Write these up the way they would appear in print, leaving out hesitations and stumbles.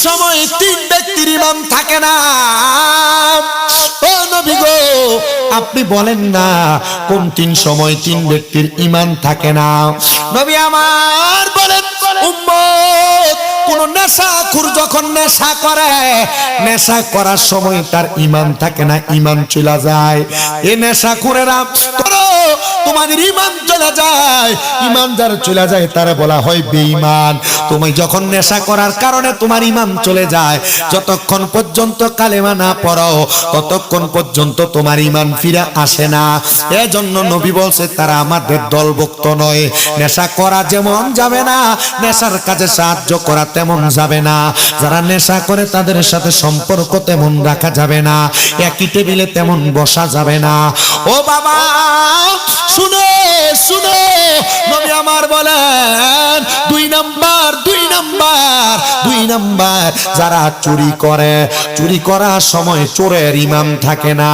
সময় তিন ব্যক্তির ঈমান থাকে না। ও নবী গো, আপনি বলেন না কোন তিন সময় তিন ব্যক্তির ঈমান থাকে না? নবী আমার বলেন, উম্মত কোন নেশাখোর যখন নেশা করে, নেশা করার সময় তার ঈমান থাকে না, ঈমান চলে যায়। এই নেশাখোরেরা তোমাদের ঈমান চলে যায়, ঈমান যার চলে যায় তারে বলা হয় বেঈমান। তুমি যখন নেশা করার কারণে তোমার ঈমান চলে যায়, যতক্ষণ পর্যন্ত কালেমা না পড়ো ততক্ষণ পর্যন্ত তোমার ঈমান ফিরে আসে না। এজন্য নবী বলছে তারা আমাদের দলভুক্ত নয়। নেশা করা যেমন যাবে না, নেশার কাজে সাহায্য করা তেমন যাবে না। যারা নেশা করে তাদের সাথে সম্পর্ক তেমন রাখা যাবে না, একই টেবিলে তেমন বসা যাবে না। ও বাবা শুনো শুনো, নবী আমার বলেন দুই নাম্বার যারা চুরি করে, চুরি করার সময় চোরের ঈমান থাকে না।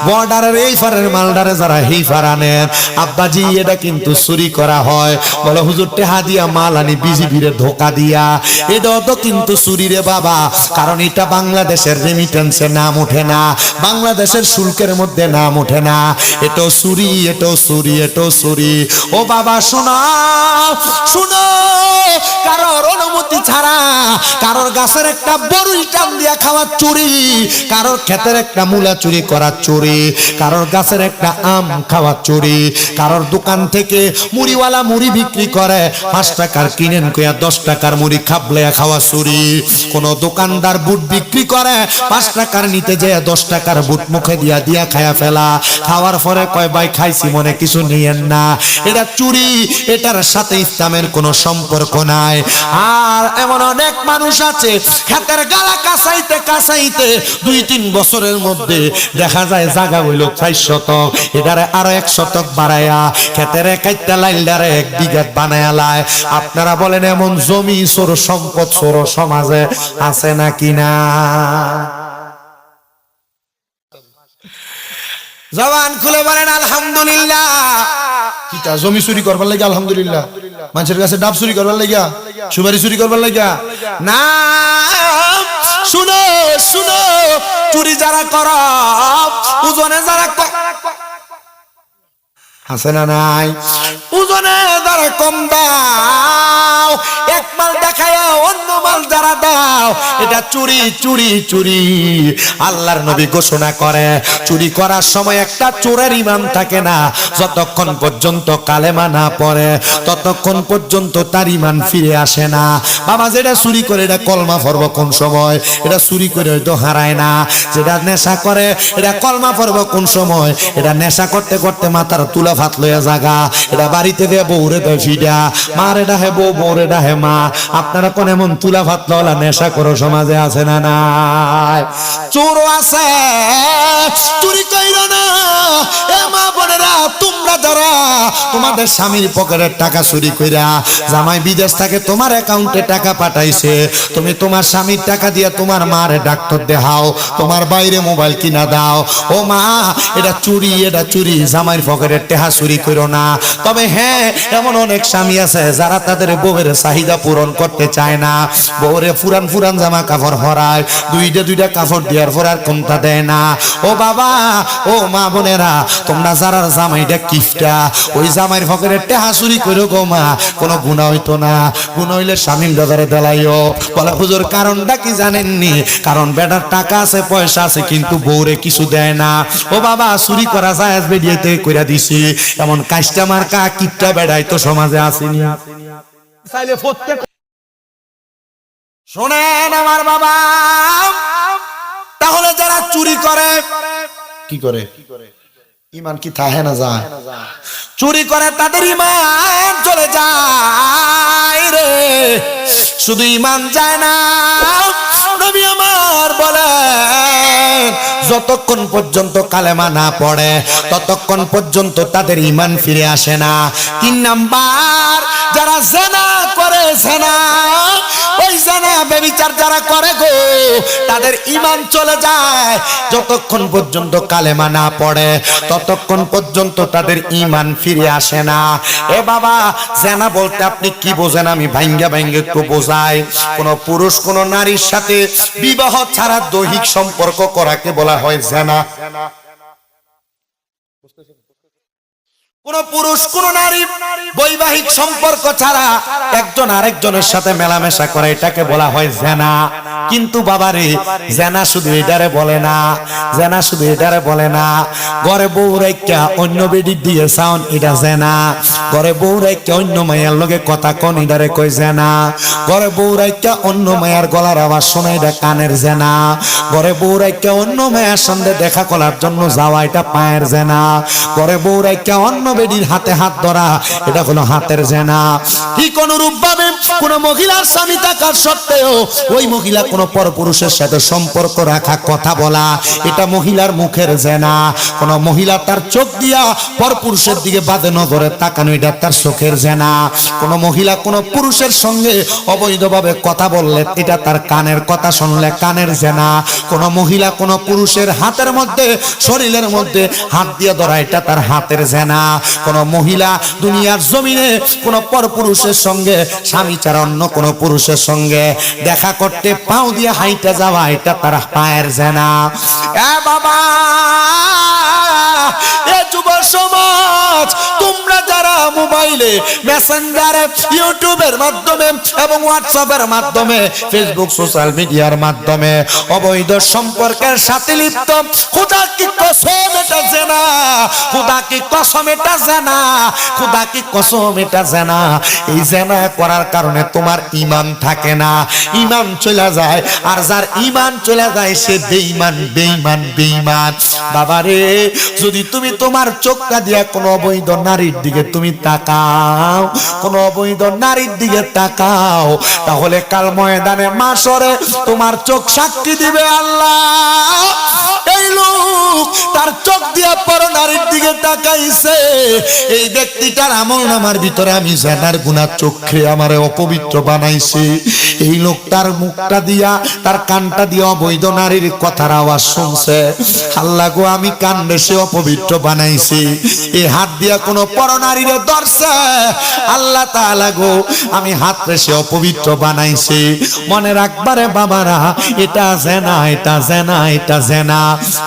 বর্ডারের এই ফারের মালডারে যারা হেই ফার আনেন, আব্বাজি এটা কিন্তু চুরি করা হয়, বলে হুজুর টেহা দিয়া মাল আনি বিজিবিরে ধোকা দিয়া, এটাও তো কিন্তু চুরি রে বাবা। কারণ এটা বাংলাদেশের রেমিটেন্সে নাম ওঠে না, বাংলাদেশের শুল্কের মধ্যে নাম ওঠে না। এটাও চুরি, এটাও চুরি, এটাও চুরি। ও বাবা শোনো শোনো, কারোর অনুমতি ছাড়া কারোর গাছের একটা বরুই টান দিয়া খাওয়া চুরি, কারোর ক্ষেতের একটা মূলা চুরি করা চুরি, কারোর গাছের একটা আম খাওয়া চুরি, কারোর দোকান থেকে মুড়িওয়ালা মুড়ি বিক্রি করে 5 টাকার কিনেন কইয়া 10 টাকার মুড়ি খাবলে খাওয়া চুরি, কোন দোকানদার বুট বিক্রি করে 5 টাকার নিতে যায় 10 টাকার বুট মুখে দিয়া দিয়া খায়া ফেলা, খাওয়ার পরে কয় ভাই খাইছি মনে কিছু নিয়েন না, এটা চুরি। এটার সাথে ইসলামের কোনো সম্পর্ক নাই। আর এমন অনেক মানুষ আছে ক্ষেতের গালা কাঁচাইতে কাঁচাইতে 2-3 বছরের মধ্যে দেখা যায় জায়গা হইল 4 শতক, এটারে আরো 1 শতক বাড়াইয়া ক্ষেতের কাইটা লাইলদারে 1 বিঘা বানায়া লায়। আপনারা বলেন এমন জমি চোর সম্পদ চোর সমাজে আছে নাকি না? জবান খুলে বলেন আলহামদুলিল্লাহ। কিটা জমি চুরি করবার লাগি আলহামদুলিল্লাহ, মানুষের কাছে ডাব চুরি করবার লাগিয়া, সুপারি চুরি করবার লাগিয়া না। শুনো শুনো, চুরি যারা কর, ওজনে যারা আছে না নাই, ওজনে যারা কম দাও, এক মাল দেখায়া অন্য মাল যারা দাও, এটা চুরি চুরি চুরি। আল্লাহর নবী ঘোষণা করে চুরি করার সময় একটা চোরের ঈমান থাকে না, যতক্ষণ পর্যন্ত কালেমা না পড়ে ততক্ষণ পর্যন্ত তার ঈমান ফিরে আসে না। বাবা যেটা চুরি করে এটা কলমা পড়ব কোন সময়, এটা চুরি করে হয়তো হারায় না। যেটা নেশা করে এটা কলমা পড়ব কোন সময়, এটা নেশা করতে করতে মাথার তুলা ভাত লইয়া জাগা, এটা বাড়িতে দিয়ে বউরে দেয় ফিডা, মার এটা হে বউ, বউরে এটা হে মা। আপনারা কোন এমন তুলা ভাত লওয়ালা নেশা করো সমাজে আছে না নাই? চোর আছে, চুরি কইরো না। এ মা বোনেরা, তোমরা যারা তোমাদের স্বামীর পকেটের টাকা চুরি কইরা, জামাই বিদেশ থেকে তোমার অ্যাকাউন্টে টাকা পাঠাইছে, তুমি তোমার স্বামীর টাকা দিয়া তোমার মারে ডাক্তার দেখাও, তোমার বাইরে মোবাইল কিনা দাও, ও মা এটা চুরি, এটা চুরি। জামাইয়ের পকেটের টাকা চুরি করো না। তবে হ্যাঁ, এমন অনেক স্বামী আছে যারা তাদের বউয়ের চাহিদা পূরণ করতে চায় না, বউরে ফুরান ফুরান জামা কাপড় হরায়, দুইটা কাপড় দেওয়ার পর আর কোনটা দেয় না। ও বাবা, ও মা বোনেরা, তোমরা যারা জামাইটা কিফটা, ওই জামাইয়ের পকেটের টাকা চুরি করো গো মা, কোনো গুনাহ হইতো না। গুনাহ হইলে স্বামীর দাদারে দেলাইও। বলে হুজুর কারণটা কি জানেননি? কারণ বেটার টাকা আছে পয়সা আছে কিন্তু বউরে কিছু দেয় না। ও বাবা, চুরি করা জায়েজ বেরিয়েতে কইরা দিছি, এমন কাস্টমার কা কিপটা বেড়াই তো সমাজে আসেনি। চাইলে প্রত্যেক শোনেন আমার বাবা, তাহলে যারা চুরি করে কি করে? ঈমান কি থাকে না যায়? চুরি করে তাদের ঈমান চলে যায় রে, শুধু ঈমান যায় না। নবী আমার বলেন যতক্ষণ পর্যন্ত কালেমা না পড়ে ততক্ষণ পর্যন্ত তাদের ঈমান ফিরে আসে না। 3 নাম্বার, যারা জিনা করে, জিনা, ওই জিনা বিচার যারা করে গো তাদের ঈমান চলে যায়। যতক্ষণ পর্যন্ত কালেমা না পড়ে ততক্ষণ পর্যন্ত তাদের ঈমান ফিরে আসে না। এ বাবা, জেনা বলতে আপনি কি বোঝেন? আমি ভাঙ্গা ভাঙ্গে একটু বোঝাই। কোন পুরুষ কোন নারীর সাথে বিবাহ ছাড়া দৈহিক সম্পর্ক করাকে বলা হয় জেনা। কোন পুরুষ কোন নারী বৈবাহিক সম্পর্ক ছাড়া একজন আরেকজনের সাথে মেলামেশা করে এটাকে বলা হয় জেনা। কিন্তু বাবারে, জেনা শুধু এটারে বলে না, জেনা শুধু এটারে বলে না। ঘরে বউ রাইখা অন্য বেডির দিয়ে সাউন, এটা জেনা। ঘরে বউ রাইখা অন্য মায়ের লগে কথা কোন, এটারে কই জেনা। ঘরে বউ রাইখা অন্য মায়ের গলার আওয়াজ শোনা, এটা কানের জেনা। ঘরে বউ রাইখা অন্য মায়ের সঙ্গে দেখা করার জন্য যাওয়া, এটা পায়ের জেনা। ঘরে বউ রাইখা অন্য বেডির হাতে হাত ধরা, এটা হলো হাতের জেনা। ঠিক অনুরূপ ভাবে কোন মহিলার স্বামী থাকার সত্ত্বেও ওই মহিলা কোন পরপুরুষের সাথে সম্পর্ক রাখা, কথা বলা, এটা মহিলার মুখের জেনা। কোন মহিলা তার চোখ দিয়া পরপুরুষের দিকে বাদে নজরে তাকানো, এটা তার চোখের জেনা। কোন মহিলা কোন পুরুষের সঙ্গে অবৈধভাবে কথা বললে, এটা তার কানের কথা শুনলে কানের জেনা। কোন মহিলা কোন পুরুষের হাতের মধ্যে, শরীরের মধ্যে হাত দিয়ে ধরা, এটা তার হাতের জেনা। কোন মহিলা দুনিয়ার জমিনে কোন পরপুরুষের সঙ্গে স্বামী ছাড়া অন্য কোন পুরুষের সঙ্গে দেখা করতে পাও দিয়ে হাইটা যাওয়া, এটা তার পায়ের জেনা। এ বাবা, এ যুব সমাজ, তোমরা যারা মোবাইলে, মেসেঞ্জারে, ইউটিউবের মাধ্যমে এবং হোয়াটসঅ্যাপের মাধ্যমে, ফেসবুক, সোশ্যাল মিডিয়ার মাধ্যমে অবৈধ সম্পর্কের সাথে লিপ্ত, খোদা কি কসম এটা জেনা, খোদা কি কসম এটা জেনা, খোদা কি কসম এটা জেনা। এই জেনা করার কারণে তোমার ঈমান থাকে না, ঈমান চলে যায়। আর যার ঈমান চলে যায় সে বেঈমান, বেঈমান, বেঈমান। বাবারে, যদি তুমি তোমার চোখটা দিয়া কোন অবৈধ নারীর দিকে তুমি তাকাও, কোন অবৈধ নারীর দিকে তাকাও, তাহলে কাল ময়দানে মাশরে তোমার চোখ সাক্ষী দিবে, আল্লাহ এই লোক তার চোখ দিয়া পর নারীর দিকে তাকাইছে, এই ব্যক্তিটার আমল নামার ভিতরে আমি জেনার গুনাহ চোখে আমারে অপবিত্র বানাইছি। এই লোক তার মুখটা দিয়া, তার কানটা দিয়া অবৈধ নারীর কথার আওয়াজ শুনছে, আল্লাহ গো আমি কান বেশি অপবিত্র বানাইছি। এই হাত দিয়া কোন পর নারীরে ধরছে, আল্লাহ তাআলা গো আমি হাত বেশি অপবিত্র বানাইছি। মনে রাখবারে বাবারা, এটা জেনা, এটা জেনা, এটা জেনা।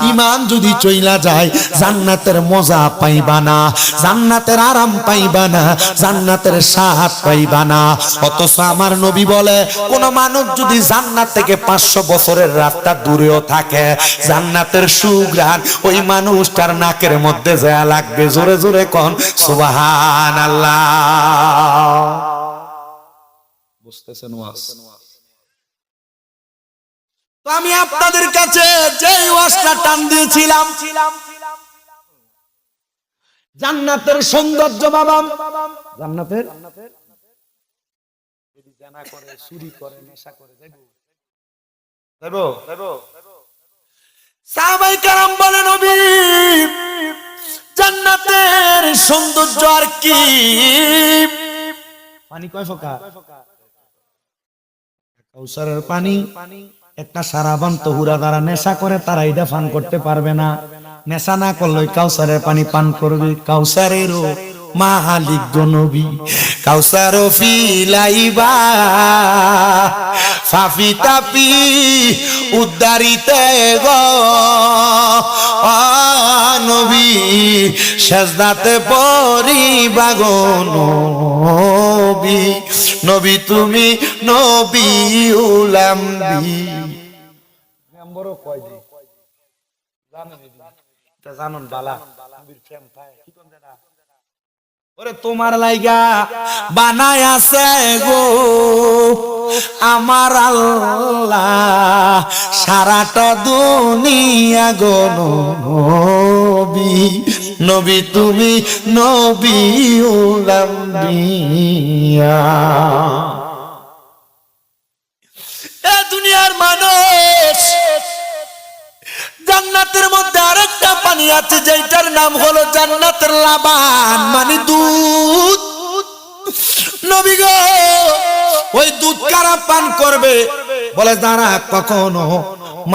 ঈমান যদি চইলা যায় জান্নাতের মজা পাইবা না, জান্নাতের আরাম পাইবা না, জান্নাতের স্বাদ পাইবা না। অথচ আমার নবী বলে, কোন মানুষ যদি জান্নাত থেকে 500 বছরের রাস্তা দূরেও থাকে, জান্নাতের সুঘ্রাণ ওই মানুষটার নাকের মধ্যে যায় লাগবে। জোরে জোরে কোন সুবহানাল্লাহ। বুঝতেছেন ওয়াজ? তো আমি আপনাদের কাছে যে ওয়াজটা টান দিয়েছিলাম, জান্নাতের সৌন্দর্য বাবা, জান্নাতের যদি জানা করে, চুরি করে, নেশা করে, যাইবো যাইবো। সাহাবায়ে কেরাম বলেন, নবী জান্নাতের সৌন্দর্য আর কি? পানি কয় প্রকার? কাউসারের পানি একটা সারাবান তহুরা, যারা নেশা করে তারা এটা পান করতে পারবে না। নেশা না করলে কাউসারের পানি পান করবে। কাউসারেরও মালিক গো নবী, কাউসার ফিলাইবা ফাফি তাপি উদ্দারিতে গো নবী, সেজদাতে পড়িবা গো নবী, নবী তুমি নবী উলাম্বি। নম্বর কয় দি জানেন? এটা জানুন বালা, নবীর প্রেম পায় কি কোন জায়গা? ওরে তোমার লাইগা বানায় আছে গো আমার আল্লাহ সারাটা দুনিয়া গো নবী, নবী তুমি নবী উলাম্বিয়া। এ দুনিয়ার মানুষ, জান্নাতের মধ্যে আরেকটা পানি আছে যেটার নাম হলো জান্নাতের লাবান, মানে দুধ। নবী গো, ওই দুধ কারা পান করবে? বলে যারা কখনো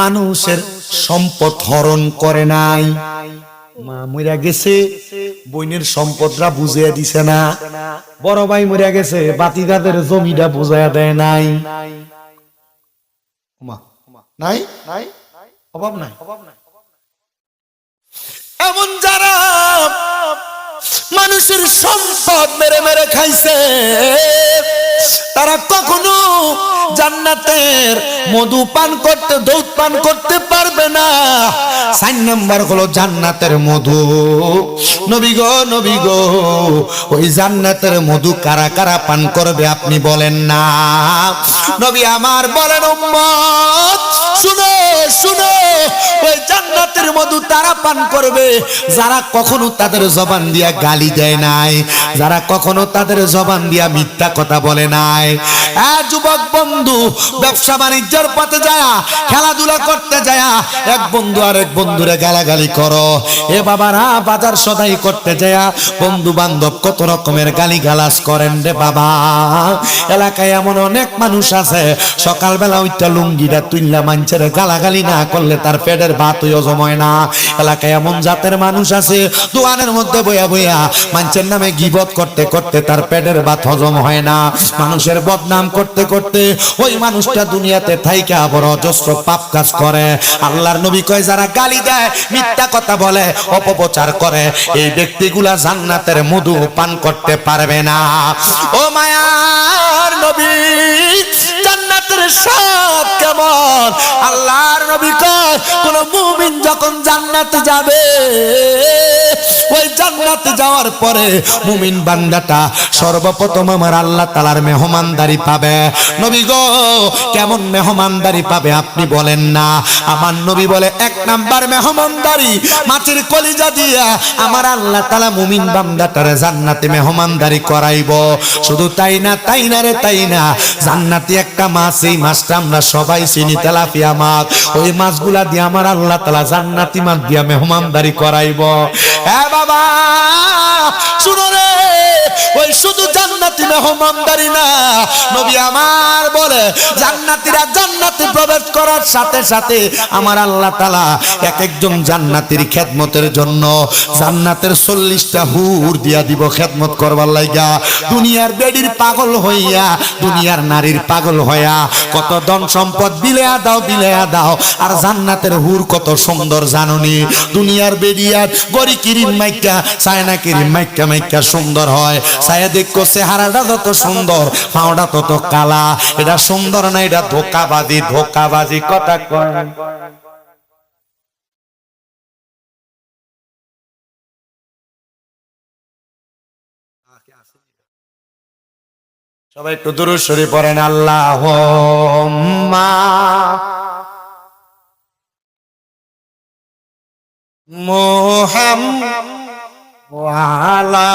মানুষের সম্পদ হরণ করে নাই, মা মরিয়া গেছে বইনের সম্পদরা বুঝিয়ে দিছে না, বড় ভাই মরিয়া গেছে বাতিদাদের জমিটা বুঝাইয়া দেয় নাই, নাই নাই অভাব নাই। এমন যারা মানুষের সম্পদ মেরে মেরে খাইছে তারা কখনো জান্নাতের মধু পান করতে দুধ পান করতে পারবে না। 4 নাম্বার হলো জান্নাতের মধু। নবী গো ওই জান্নাতের মধু কারা কারা পান করবে আপনি বলেন না। নবী আমার বলেন উম্মত শুনো শুনো, ওই জান্নাতের মধু তারা পান করবে যারা কখনো তাদের জবান দিয়া গালি দেয় নাই, যারা কখনো তাদের জবান দিয়া মিথ্যা কথা বলে নাই। যুবক বন্ধু ব্যবসা বাণিজ্যের পথে যায়, খেলাধুলা করতে যায়, এক বন্ধু আর এক বন্ধুরে গালাগালি করো। এ বাবারা বাজার সদাই করতে যায় বন্ধু বান্ধব কত রকমের গালি গালাজ করেন রে বাবা। এলাকায় এমন অনেক মানুষ আছে সকালবেলা ওইটা লুঙ্গিটা তুইলা মানুষের গালাগালি না করলে তার পেটের ভাত হজম হয় না। এলাকায় এমন জাতের মানুষ আছে দোকানের মধ্যে বইয়া বইয়া মানুষের নামে গীবত করতে করতে তার পেটের ভাত হজম হয় না। মানুষের বদনাম করতে করতে ওই মানুষটা দুনিয়াতে থাইকা বড় অজস্র পাপ কাজ করে। আল্লাহর নবী কয় যারা গালি দেয়, মিথ্যা কথা বলে, অপপ্রচার করে, এই ব্যক্তিগুলা জান্নাতের মধু পান করতে পারবে না। ও মায়ার নবী জান্নাতের স্বাদ কেমন? আল্লাহর নবী কয় কোন মুমিন যখন জান্নাতে যাবে ওই জান্নাতে যাওয়ার পরে মুমিন বান্দাটা সর্বপ্রথম আমার আল্লাহ তাআলার মেহমানদারি পাবে। নবী গো কেমন মেহমানদারি পাবে আপনি বলেন না। আমার নবী বলে 1 নাম্বার মেহমানদারি মাছের কলিজা দিয়া আমার আল্লাহ তাআলা মুমিন বান্দাটারে জান্নাতে মেহমানদারি করাইব। শুধু তাই না রে তাই না, জান্নাতি একটা মাছ, এই মাছটা আমরা সবাই চিনি তেলাপিয়া মাছ, ওই মাছগুলা দিয়ে আমার আল্লাহ তাআলা জান্নাতি মাছ দিয়া মেহমানদারি করাইব। বাবা শুনো রে, ওই শুধু জান্নাতি মেহমানদারি না, নবী আমার বলে জান্নাতীরা জান্নাতে প্রবেশ করার সাথে সাথে আমার আল্লাহ তাআলা এক একজন জান্নাতীর খেদমতের জন্য জান্নাতের 40টা হুর দিয়া দিব খেদমত করবার লাগা। দুনিয়ার বেডির পাগল হইয়া, দুনিয়ার নারীর পাগল হইয়া কত ধন সম্পদ বিলেয়া দাও, আর জান্নাতের হুর কত সুন্দর জানুনি। দুনিয়ার বেডিয়ার গরি কিরিম মাইকা চায়না কিরিম মাইকা মাইকা সুন্দর হয়, ছায়া দেখো চেহারাটা যত সুন্দর পাওটা তত কালা। এটা সুন্দর না, এটা ধোকাবাজি কথা কয়। সবাই একটু দুরূদ শরীফ পড়েন। আল্লাহুম্মা মুহাম্মাদ ওয়া আলা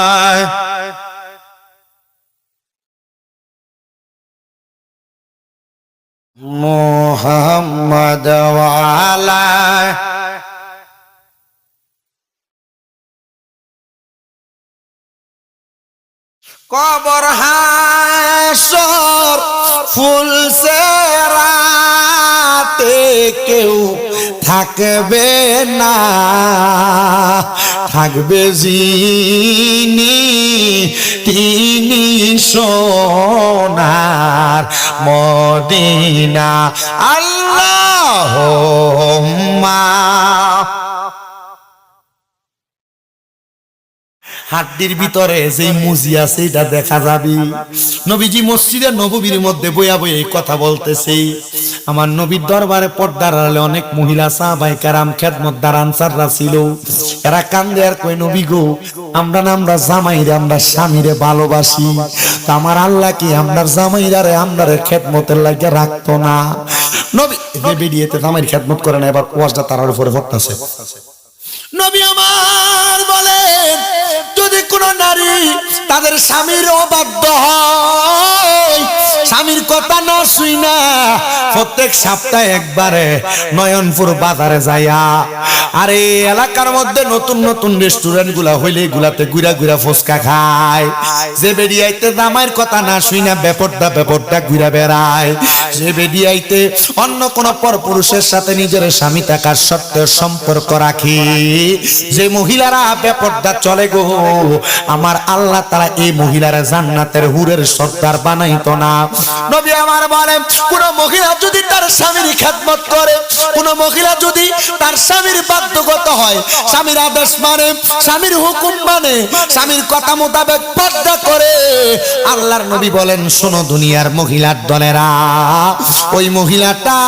মুহাম্মাদ ওয়া আলা কবর হাসর ফুলসেরাতে কেউ থাকবে না, থাকবে যিনি তিনি সোনার মদিনা। আল্লাহুম্মা হাড্ডির ভিতরে যে মুজি আছে এটা দেখা যাবে। নবীজি মসজিদে নববীর মধ্যে বইয়া বইয়া এই কথা বলতেছে। আমার নবীর দরবারে পর্দার আড়ালে অনেক মহিলা সাহাবায়ে কেরাম খেদমতদার আনসাররা ছিল। এরা কান্দে আর কই নবী গো আমরা জামাইরে আমরা স্বামীরে ভালোবাসি, তা আমার আল্লাহ কি আমরা জামাইরারে আমরারে খেদমতের লাগে রাখতো না? নবী বেরিয়েতে জামাইর খেদমত করে না, এবার ওয়াজটা তার উপরে পড়তেছে। নবী আমার বলেন যদি কোন নারী তাদের স্বামীর অবাধ্য হয়, স্বামীর কথা না শুই না প্রত্যেক সপ্তাহে একবারে নয়নপুর বাজারে যাইয়া আর এই এলাকার মধ্যে নতুন নতুন রেস্টুরেন্ট গুলা হইলে গুলাতে গুড়া গুড়া ফুচকা খায়, যে বেরিয়াইতে জামাইয়ের কথা না শুই না বেপরদা ঘুরা বেড়ায়, যে বেরিয়াইতে অন্য কোন পরপুরুষের সাথে নিজের স্বামী থাকার সত্ত্বেও সম্পর্ক রাখি, যে মহিলারা বেপরদা চলে গো, আমার আল্লাহ তাআলা এই মহিলারা জান্নাতের হুরের সর্দার বানাইতো না। নবী আমার বলেন কোন মহিলা যদি তার স্বামীর খেদমত করে, কোন মহিলা যদি তার স্বামীর বাধ্যগত হয়, স্বামীর আদেশ মানে, স্বামীর হুকুম মানে, স্বামীর কথা মোতাবেক পর্দা করে, আল্লাহর নবী বলেন শোনো দুনিয়ার মহিলার দলেরা, ওই মহিলাটা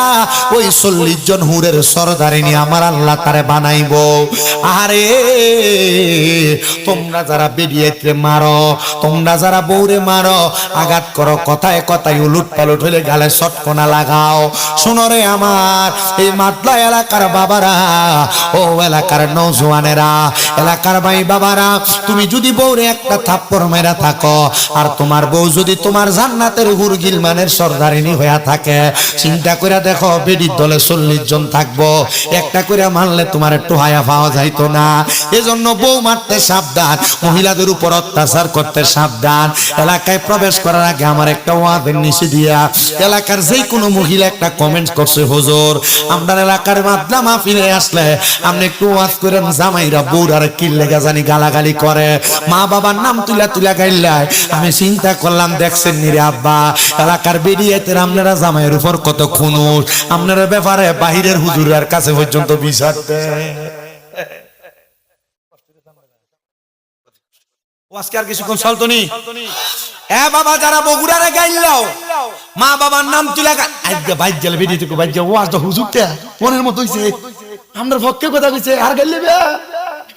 ওই 40 জন হুরের সরদারিনী আমার আল্লাহ তারে বানাইবো। আরে তোমরা যারা বেরিয়েতে মারো, তোমরা যারা বউরে মারো, আঘাত করো, কথায় কথায় উলুট পালট হইলে গালে শটকোনা লাগাও, শোনো রে আমার এই মাতলা এলাকার বাবারা, ও এলাকার নওজোয়ানেরা, এলাকার ভাই বাবারা, তুমি যদি বউরে একটা থাপ্পড় মেরা থাকো আর তোমার বউ যদি তোমার জান্নাতের হুর গিলমানের সরদারিনী হইয়া থাকে, চিন্তা করে দেখো বেডির দলে 40 জন থাকবো, একটা করে মারলে তোমার একটু হায়া পাওয়া যাইতো না। এজন্য বউ মারতে সাবধান, মহিলাদের উপর অত্যাচার করতে সাবধান। এলাকায় প্রবেশ করার আগে আমার একটা ওয়াজের নিচে দিয়া এলাকার যে কোনো মহিলা একটা কমেন্ট করছে, হুজুর আমরা এলাকার মাদলা মাহফিলে আসলে আপনি একটু ওয়াজ করেন, জামাইরা বউর আর কি লেগা জানি গালাগালি করে, মা বাবার নাম তুলা তুলা গাইলাই। আমি চিন্তা করলাম দেখছেন নিরে আব্বা, এলাকার বেরিয়েতে আপনারা জামাইয়ের উপর কত খুনুস, আপনারা ব্যাপারে বাহিরের হুজুরের কাছে পর্যন্ত বিচার দেয়। আজকে আর কিছুক্ষণ চলতনি এ বাবা, যারা বগুড়ারে গাইলাও মা বাবার নাম তুলা বাইক গেলে বেরিয়ে থেকে বাইক ওয়াজটা হুজুরটা মনের মতো হইছে, আমরা ভক্কে কথা কইছে আর গাইলে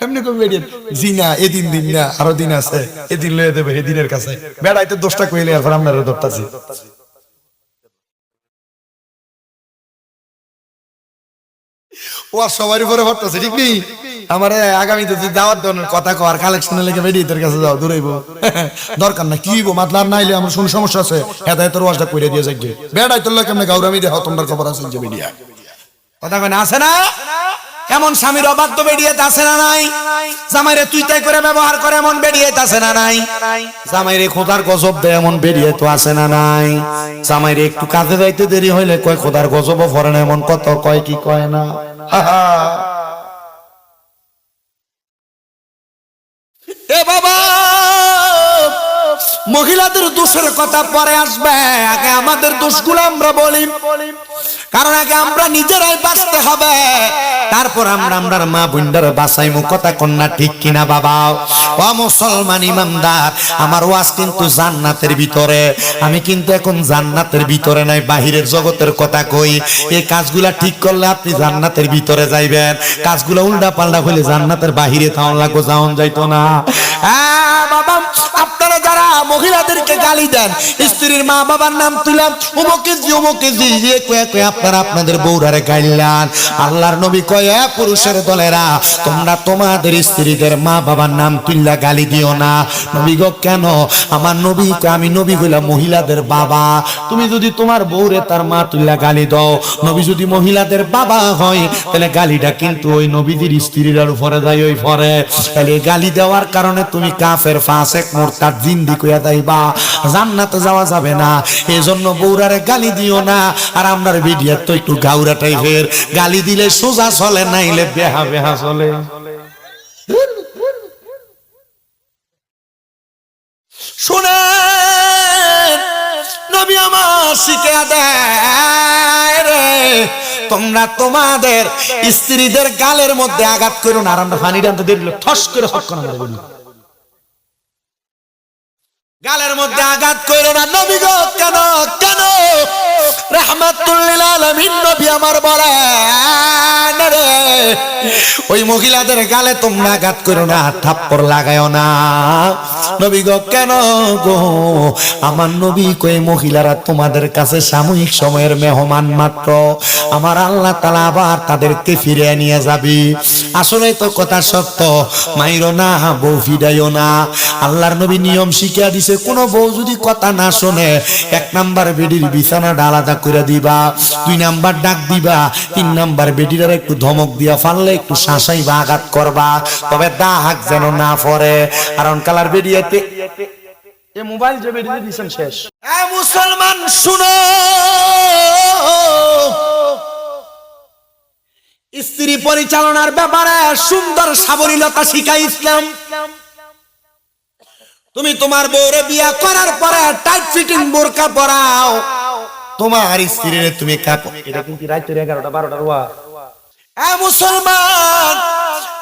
এমনি কই বেরিয়ে জি না, এদিন দিন না আরো দিন আছে, এদিন লয়ে দেবে এদিনের কাছে বেড়াইতে 10টা কইলে আর আপনারা ধরতাছি। ও সবারই উপরে ভরতেছে, ঠিক নেই? আমার আগামীতে যদি দাওয়াত দেওয়ার কথা কর কালেকশনের লেগে বেরিয়ে কাছে যাও, দূরাইব দরকার না, কি মাতলার নাইলে আমার শুনে সমস্যা আছে, হেদায়েতের ওয়াজটা কইরা দিয়ে যাই বেড়াই তোর লোক এমনি গাউরামি দেহ, তোমার খবর আছে যে বেরিয়া কথা কয় না, আছে না? এমন স্বামীর অবাধ্য বেরিয়েতে আছে না নাই? জামাইরে তুই তাই করে ব্যবহার করে এমন বেরিয়েতে আছে না নাই? জামাইরে খোদার গজব দেয় এমন বেরিয়ে তো আছে না নাই? জামাইরে একটু কাজে যাইতে দেরি হইলে কয় খোদার গজবও পড়ে না, এমন কত কয় কি কয় না? এ বাবা, মহিলাদের দোষের কথা পরে আসবে, আগে আমাদের দোষগুলো আমরা বলি, কারণ আগে আমরা নিজেরাই বাঁচতে হবে, তারপর আমরা আমরার মা বোনদের বাঁচাইমু। কথা কন্যা ঠিক কিনা বাবা? ও মুসলমান ইমানদার, আমার ওয়াজ কিন্তু জান্নাতের ভিতরে, আমি কিন্তু এখন জান্নাতের ভিতরে নাই, বাহিরের জগতের কথা কই। এই কাজগুলা ঠিক করলে আপনি জান্নাতের ভিতরে যাইবেন, কাজগুলা উল্টা পাল্টা হইলে জান্নাতের বাহিরে তাওন লাগো, যাওন যাইতো না। হ্যাঁ বাবা, আপনারা যারা মহিলাদেরকে গালি দেন, স্ত্রীর মা বাবার নাম তুলাম অমুকে জি অমুকে জি কয়ে কয়ে আপনারা আপনাদের বউরারে গাইলেন, আল্লাহর নবী কয়ে পুরুষের দলেরা তোমরা তোমাদের স্ত্রীদের মা বাবার নাম তুল্লা গালি দিও না। নবী গো কেন? আমার নবী কয় আমি নবী হইলাম মহিলাদের বাবা, তুমি যদি তোমার বউরে তার মা তুল্লা গালি দাও, নবী যদি মহিলাদের বাবা হয় তাহলে গালিটা কিন্তু ওই নবীদের স্ত্রীর উপরে যায়, ওই পরে তাহলে গালি দেওয়ার কারণে তুমি কাফের ফাসেক মুরতাদ জিন্দি কইয়া যাইবা, জান্নাতে যাওয়া যাবে না। এজন্য বউরারে গালি দিও না। আর আমরার ভিডিও তো একটু গাউরা টাইপের, গালি দিলে সোজা চলে, নাইলে বেহা বেহা চলে। শুনেন, নবী আমার শিখিয়ে দেয় রে, তোমরা তোমাদের স্ত্রীদের গালের মধ্যে আঘাত করো না। আর আমরা পানি টানতে দিল ঠস করে হক না বলি, গালের মধ্যে আঘাত করো না। নবী গো কেন কেন? রাহমাতুল লিল আলামিন নবী আমার বলেন রে ওই মহিলাদের গালে তোমরা আঘাত করো না, থাপ্পড় লাগায়ও না। নবী গো কেন গো? আমার নবী কই মহিলারা তোমাদের কাছে সাময়িক সময়ের মেহমান মাত্র, আমার আল্লাহ তাআলা আবার তাদেরকে ফিরে নিয়ে যাবে। আসলে তো কথা সত্য, মাইরো না, বউ ফিরাইও না। আল্লাহর নবী নিয়ম শিখিয়ে দিছে, কোন বউ যদি কথা না শোনে, 1 নাম্বার বেডির বিছানাটা আলাদা করে দিবা, 2 নাম্বার ডাক দিবা, 3 নাম্বার বেডির একটু ধমক দিয়া ফাললে একটু শাসাই বা আঘাত করবা, তবে দাগ যেন না পড়ে। কারণ কালার বেডিয়াতে এই মোবাইল যে বেরিয়ে দিয়েছেন শেষ। মুসলমান শুনো, স্ত্রী পরিচালনার ব্যাপারে সুন্দর সাবলীলতা শিখায় ইসলাম। তুমি তোমার বউরে বিয়া করার পরে টাইট ফিটিং বোরকা পরাও, তোমার স্ত্রীর তুমি কাপড়, এটা কিন্তু রাত 11টা 12টার ওয়া। মুসলমান,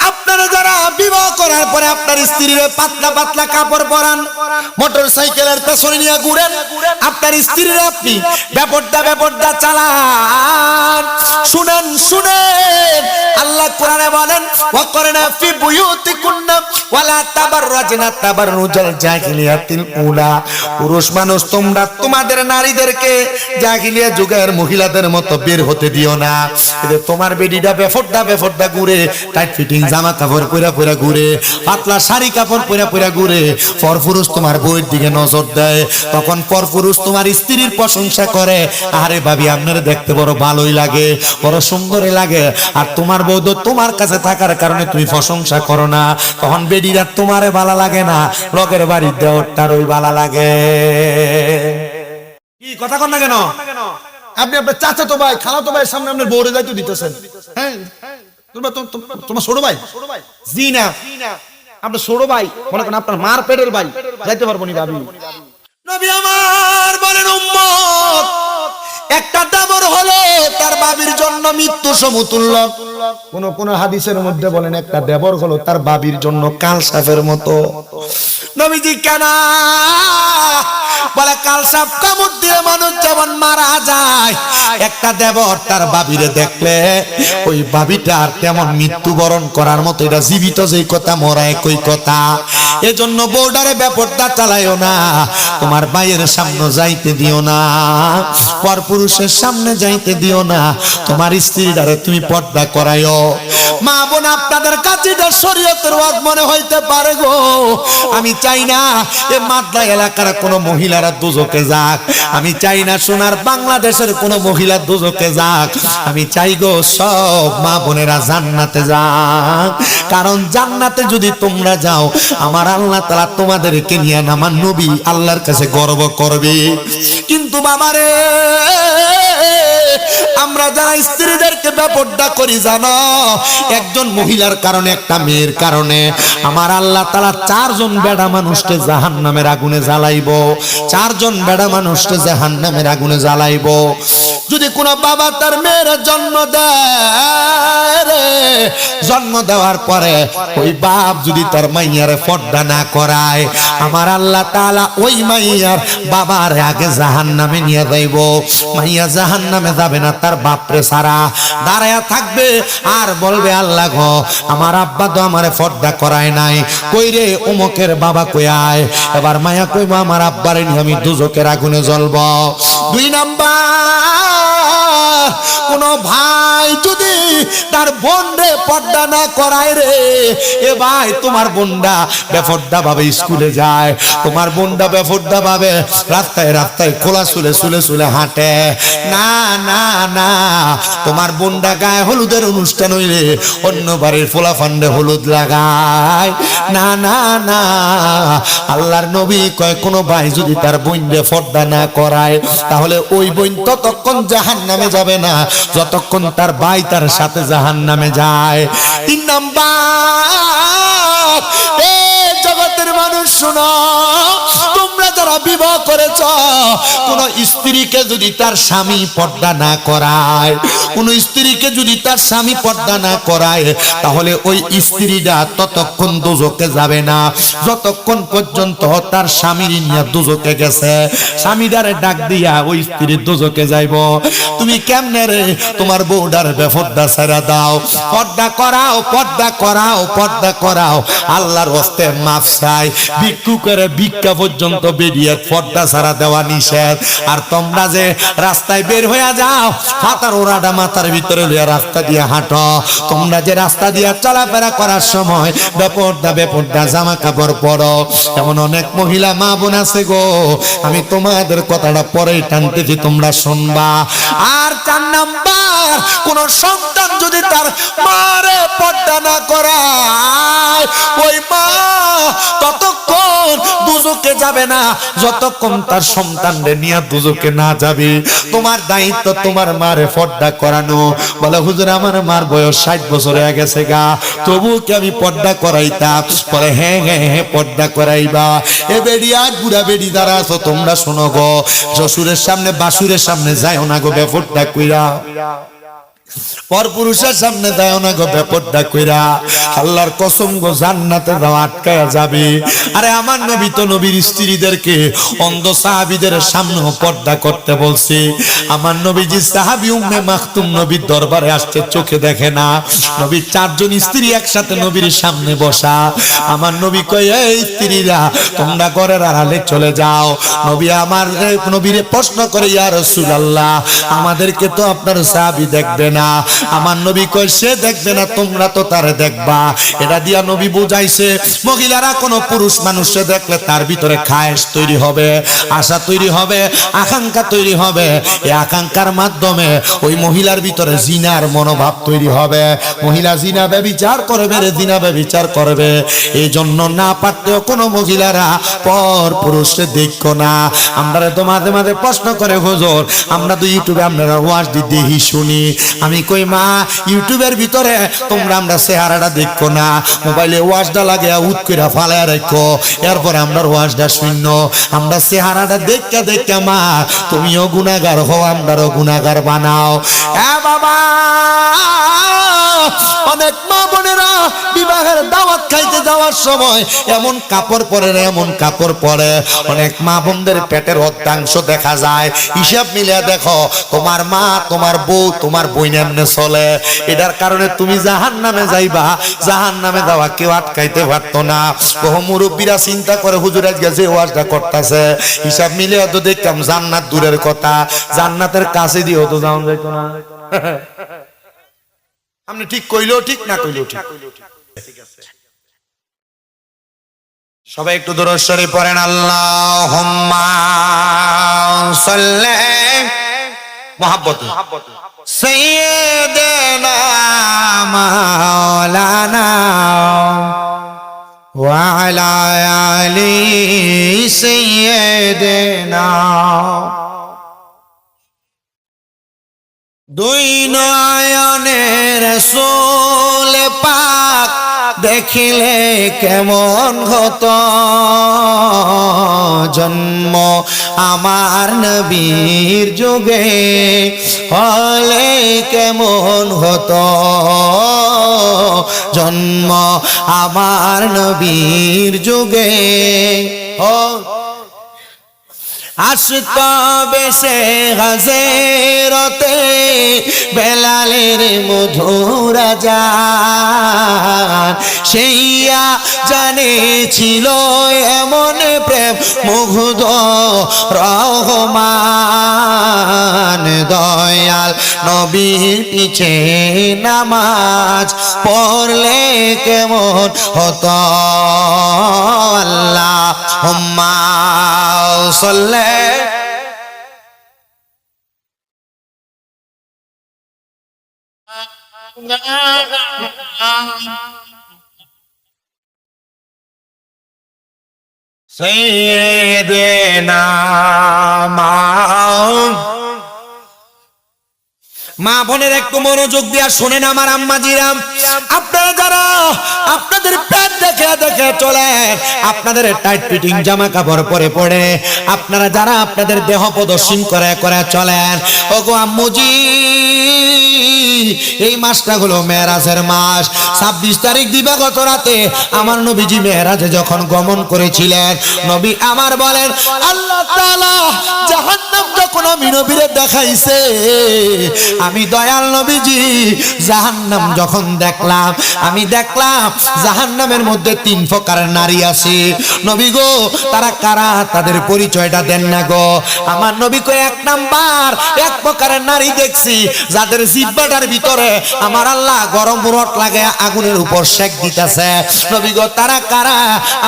আপনারা যারা বিবাহ করার পরে আপনার স্ত্রীর পাতলা পাতলা কাপড় পরান, মোটর সাইকেলের পেছনে নিয়ে ঘুরেন, আপনার স্ত্রীর আপনি বেপরদা চালান, শুনেন শুনেন, আল্লাহ কোরআনে বলেন ওয়াকরনা ফি বুয়ুতিকুন্না ওয়ালা তাবাররাজনা তাবাররুজাল জাহিলিয়াতিল উলা। পুরুষ মানুষ তোমরা তোমাদের নারীদেরকে জাহিলিয়া যুগের মহিলাদের মতো বের হতে দিও না। তোমার বেডিটা বেফরদা ঘুরে, টাইট ফিটিং জামা কাপড় পরা ঘুরে, পাতলা শাড়ি কাপড় পরা ঘুরে, পরপুরুষ তোমার বউয়ের দিকে নজর দেয়, তখন পরপুরুষ তোমার স্ত্রীর প্রশংসা করে, আরে ভাবি আপনারা দেখতে বড় ভালোই লাগে, বড় সুন্দরই লাগে, আর তোমার বউ তো তোমার কাছে থাকার কারণে তুমি প্রশংসা করো না, তখন বেডিরা তোমারে ভালো লাগে না, লোকের বাড়ির দেওয়ারটার ওই ভালো লাগে। কি কথা কন না কেন? আপনি আপনার চাচাতো ভাই খালাতো ভাইয়ের সামনে আপনার বউরে যাইতে দিতেছেন। হ্যাঁ, তোমার ছোট ভাই? জি না, আপনার ছোট ভাই, মনে করেন আপনার মার পেটের ভাই, যাইতে পারবো নি ভাবি। নবী আমার বলেন উম্মত, একটা দেবর হলো তার বাবির জন্য মৃত্যু সমতুল্য। কোন হাদিসের মধ্যে বলেন একটা দেবর হলো তার বাবির জন্য কাল সাপের মতো। নবীজি কেন বলে কাল সাপ কামড় দিয়ে মানুষ যেমন মারা যায়, একটা দেবর তার বাবিরে দেখলে ওই বাবিটার তেমন মৃত্যুবরণ করার মতো, এটা জীবিত যেই কথা মরা একই কথা। এজন্য বউডারে বেপরদা চালাইও না, তোমার ভাইয়ের সামনে যাইতে দিও না, পরপুরুষের সামনে যাইতে দিও না, তোমার স্ত্রীটারে তুমি পর্দা করাইও। মা বোন, আপনাদের কাছে এটা শরীয়তের ওয়াজ মনে হইতে পারে গো, আমি চাই না এ মাদলা এলাকার কোন মহিলারা দোজখে যাক, আমি চাই না সোনার বাংলাদেশের কোন মহিলা দোজখে যাক, আমি চাই গো সব মা বোনেরা জান্নাতে যাক। কারণ জান্নাতে যদি তোমরা যাও, আমার আল্লাহ তাআলা তোমাদেরকে নিয়ে আমার নবী আল্লাহর কাছে গর্ব করবে। কিন্তু বাবারে, আমরা যারা স্ত্রীদেরকে বেপরদা করি জানো, একজন মহিলার কারণে, একটা মেয়ের কারণে আমার আল্লাহ তাআলা 4 জন বেড়া মানুষকে জাহান্নামের আগুনে জ্বালাইবো, 4 জন বেড়া মানুষকে জাহান্নামের আগুনে জ্বালাইবো। যদি কোনো বাবা তার মেয়ের জন্ম দেয়, জন্ম দেওয়ার পরে ওই বাপ যদি তার মাইয়ারে পর্দা না করায়, আমার আল্লাহ তাআলা ওই মাইয়ার বাবার আগে জাহান্নামে নিয়ে যাইব। মাইয়া জাহান্নামে যাবে না, তার বাপরে সারা দাঁড়ায়া থাকবে আর বলবে, আল্লাহ গো, আমার আব্বা তো আমারে পর্দা করায় নাই, কইরে অমুকের বাবা কই আয়। এবার মায়া কইবা, আমার আব্বারে নিয়ে আমি দুজকের আগুনে জ্বলব। 2 নাম্বার, কোন ভাই যদি তার বোন রে পর্দা না করায় রে, এ ভাই তোমার বোনটা বেপর্দা ভাবে স্কুলে যায়, তোমার বোনটা বেপর্দা ভাবে রাস্তায় রাস্তায় খোলা চুলে হাঁটে, না না না, তোমার বোনটা গায়ে হলুদের অনুষ্ঠান হইলে অন্য বাড়ির ফোলা ফান্ডে হলুদ লাগায়, না না না। আল্লাহর নবী কয়, কোন ভাই যদি তার বোনকে পর্দা না করায়, তাহলে ওই বোন ততক্ষণ জাহান্নামে যাবে না যতক্ষণ তার ভাই তার সাথে জাহান্নামে যায়। 3 নাম্বার, এ জগতের মানুষ শোনো, তোমরা তোমরা যারা বিবাহ করেছ, কোন স্ত্রীকে যদি তার স্বামী পর্দা না করায়, কোন স্ত্রীকে যদি তার স্বামী পর্দা না করায়, তাহলে ওই স্ত্রীটা ততক্ষণ দোজখে যাবে না যতক্ষণ পর্যন্ত তার স্বামীর নিয়ে দোজখে গেছে। স্বামীদারে ডাক দিয়া ওই স্ত্রী দোজখে যাইব। তুমি কেমনে রে তোমার বউডার বেপর্দা ছেড়ে দাও? পর্দা করাও, পর্দা করাও, পর্দা করাও। আল্লাহর হস্তে মাফ চাই। ভিক্ষু করে ভিক্ষা পর্যন্ত বেরিয়ে পর্দা ছাড়া দেওয়া নিষেধ। আর তোমরা যে রাস্তায় বের হয়ে যাও, হাতার ওরাটা মাথার ভিতরে লইয়া রাস্তা দিয়ে হাঁটো, তোমরা যে রাস্তা দিয়ে চলাফেরা করার সময় বেপর্দা বেপর্দা জামা কাপড় পরো, এমন অনেক মহিলা মা বোন আছে গো। আমি তোমাদের কথাটা পরেই টানতেছি, তোমরা শুনবা। আর 4 নাম্বার, কোন সন্তান যদি তার মারে পর্দা না করায়, ওই মা ততক্ষণ দুজকে যাবে না যতক্ষণ তার সন্তানরে নিয়ে দুজকে না যাবে। তোমার দায়িত্ব তোমার মারে পর্দা করানো। বলে হুজুর আমার মার বয়স 60 বছর হয়ে গেছে গা, তবু কি আমি পর্দা করাইতাম? বলে হ্যাঁ হ্যাঁ হ্যাঁ, পর্দা করাইবা। এ বেড়ি আর বুড়া বেড়ি যারা আছো তোমরা শোনো গো, শ্বশুরের সামনে বাসুরের সামনে যাইও না গো বেপর্দা কইরা। পরপুরুষের সামনে দেয় না গো বেপর্দা কইরা। আল্লাহর কসম গো, জান্নাতে যাওয়া আটকায়া যাবে। আরে আমার নবী তো নবীর স্ত্রীদেরকে অন্ধ সাহাবীদের সামনেও পর্দা করতে বলছে। আমার নবীজি সাহাবী উম্মে মাকতুম নবীর দরবারে আসছে, চোখে দেখে না। নবীর 4 জন স্ত্রী একসাথে নবীর সামনে বসা। আমার নবী কয়, এই স্ত্রীরা তোমরা ঘরের আড়ালে চলে যাও। নবী আমার নবীরে প্রশ্ন করে, ইয়া রাসূলুল্লাহ আমাদেরকে তো আপনার সাহাবী দেখবে না। আমার নবী কয়, সে দেখবে না, তোমরা তো তারে দেখবা। এটা দিয়া নবী বুঝাইছে, মহিলারা কোন পুরুষ মানুষকে দেখলে তার ভিতরে খায়েশ তৈরি হবে, আশা তৈরি হবে, আকাঙ্ক্ষা তৈরি হবে। এই আকাঙ্ক্ষার মাধ্যমে ওই মহিলার ভিতরে জিনার মনোভাব তৈরি হবে। মহিলা জিনা ব্যভিচার করবে রে, জিনা ব্যভিচার করবে। এই জন্য না পারতেও কোনো মহিলারা পর পুরুষকে দেখো না। আমরা তো মাঝে মাঝে প্রশ্ন করে, হুজুর আমরা তো ইউটিউবে আপনারা ওয়াজ দেখি শুনি। আমি কই মা, ইউটিউবের ভিতরে তোমরা আমরা চেহারাটা দেখো না, মোবাইলে ওয়াজটা লাগে উৎ করে ফালায় রাখো, এরপরে আমরা ওয়াজটা শূন্য। আমরা চেহারাটা দেখা দেখা মা তুমিও গুনাহগার হও, আমরাও গুনাহগার বানাও। এ বাবা, অনেক মা বোনেরা বিবাহের দাওয়াত খাইতে যাওয়ার সময় এমন কাপড় পরে না, এমন কাপড় পরে। অনেক মা বোনদের পেটের অর্ধাংশ দেখা যায়। হিসাব মিলিয়ে দেখো, তোমার মা, তোমার বউ, তোমার বোন এমনে চলে। এটার কারণে তুমি জাহান্নামে যাইবা। জাহান্নামে যাওয়া কেউ আটকাইতে পারতো না। বহু মুরব্বীরা চিন্তা করে, হুজুর আজকে যে ওয়াজটা করতেছে, হিসাব মিলিয়ে তো দেখতাম জান্নাত দূরের কথা, জান্নাতের কাছে দিয়েও তো যাওয়া যাইতো না। আপনি ঠিক কইলেও ঠিক, না কইলেও ঠিক। সবাই একটু দরুদ শরীফ পড়েন। আল্লাহুম্মা সাল্লি মুহাব্বত সাইয়্যিদিনা মাওলানা ওয়া আলা আলি সাইয়্যিদিনা। দুই নয়নে রাসূল পাক দেখিলে কেমন হতো, জন্ম আমার নবীর যুগে হলে কেমন হতো, জন্ম আমার নবীর যুগে। আসতো বেশে হাজেরতে বেলালের মধুর আযান, সেইয়া জানেছিল এমন প্রেম মুগ্ধ রহমান। দয়াল নবীর পিছে নামাজ পড়লে কেমন হতো। আল্লাহুম্মা সাল্লি সাইয়্যিদিনা মা বোনের একটু মনোযোগ দিয়া শোনেন আমার আম্মাজিরাম, আপনারা যারা আপনাদের পেট দেখে দেখে চলেন, আপনাদের টাইট ফিটিং জামা কাপড় পরে পড়ে আপনারা যারা আপনাদের দেহ প্রদর্শন করে করে চলেন, ওগো আম্মুজি এই মাসটা হলো মেরাজের মাস। 26 তারিখ দিবাগত রাতে আমার নবীজি মেরাজে যখন গমন করেছিলেন, নবী আমার বলেন আল্লাহ তাআলা জাহান্নাম যখন আমি নবীরে দেখাইছে, আমি দয়াল নবীজি জাহান্নাম যখন দেখলাম, আমি দেখলাম জাহান্নামের মধ্যে 3 প্রকারের নারী আছে। নবী গো তারা কারা, তাদের পরিচয়টা দেন না গো। আমার নবী কয় 1 নাম্বার, 1 প্রকারের নারী দেখছি যাদের জিহ্বাটার ভিতরে আমার আল্লাহ গরম রড লাগে আগুনের উপর সেক দিতেছে। নবী গো তারা কারা?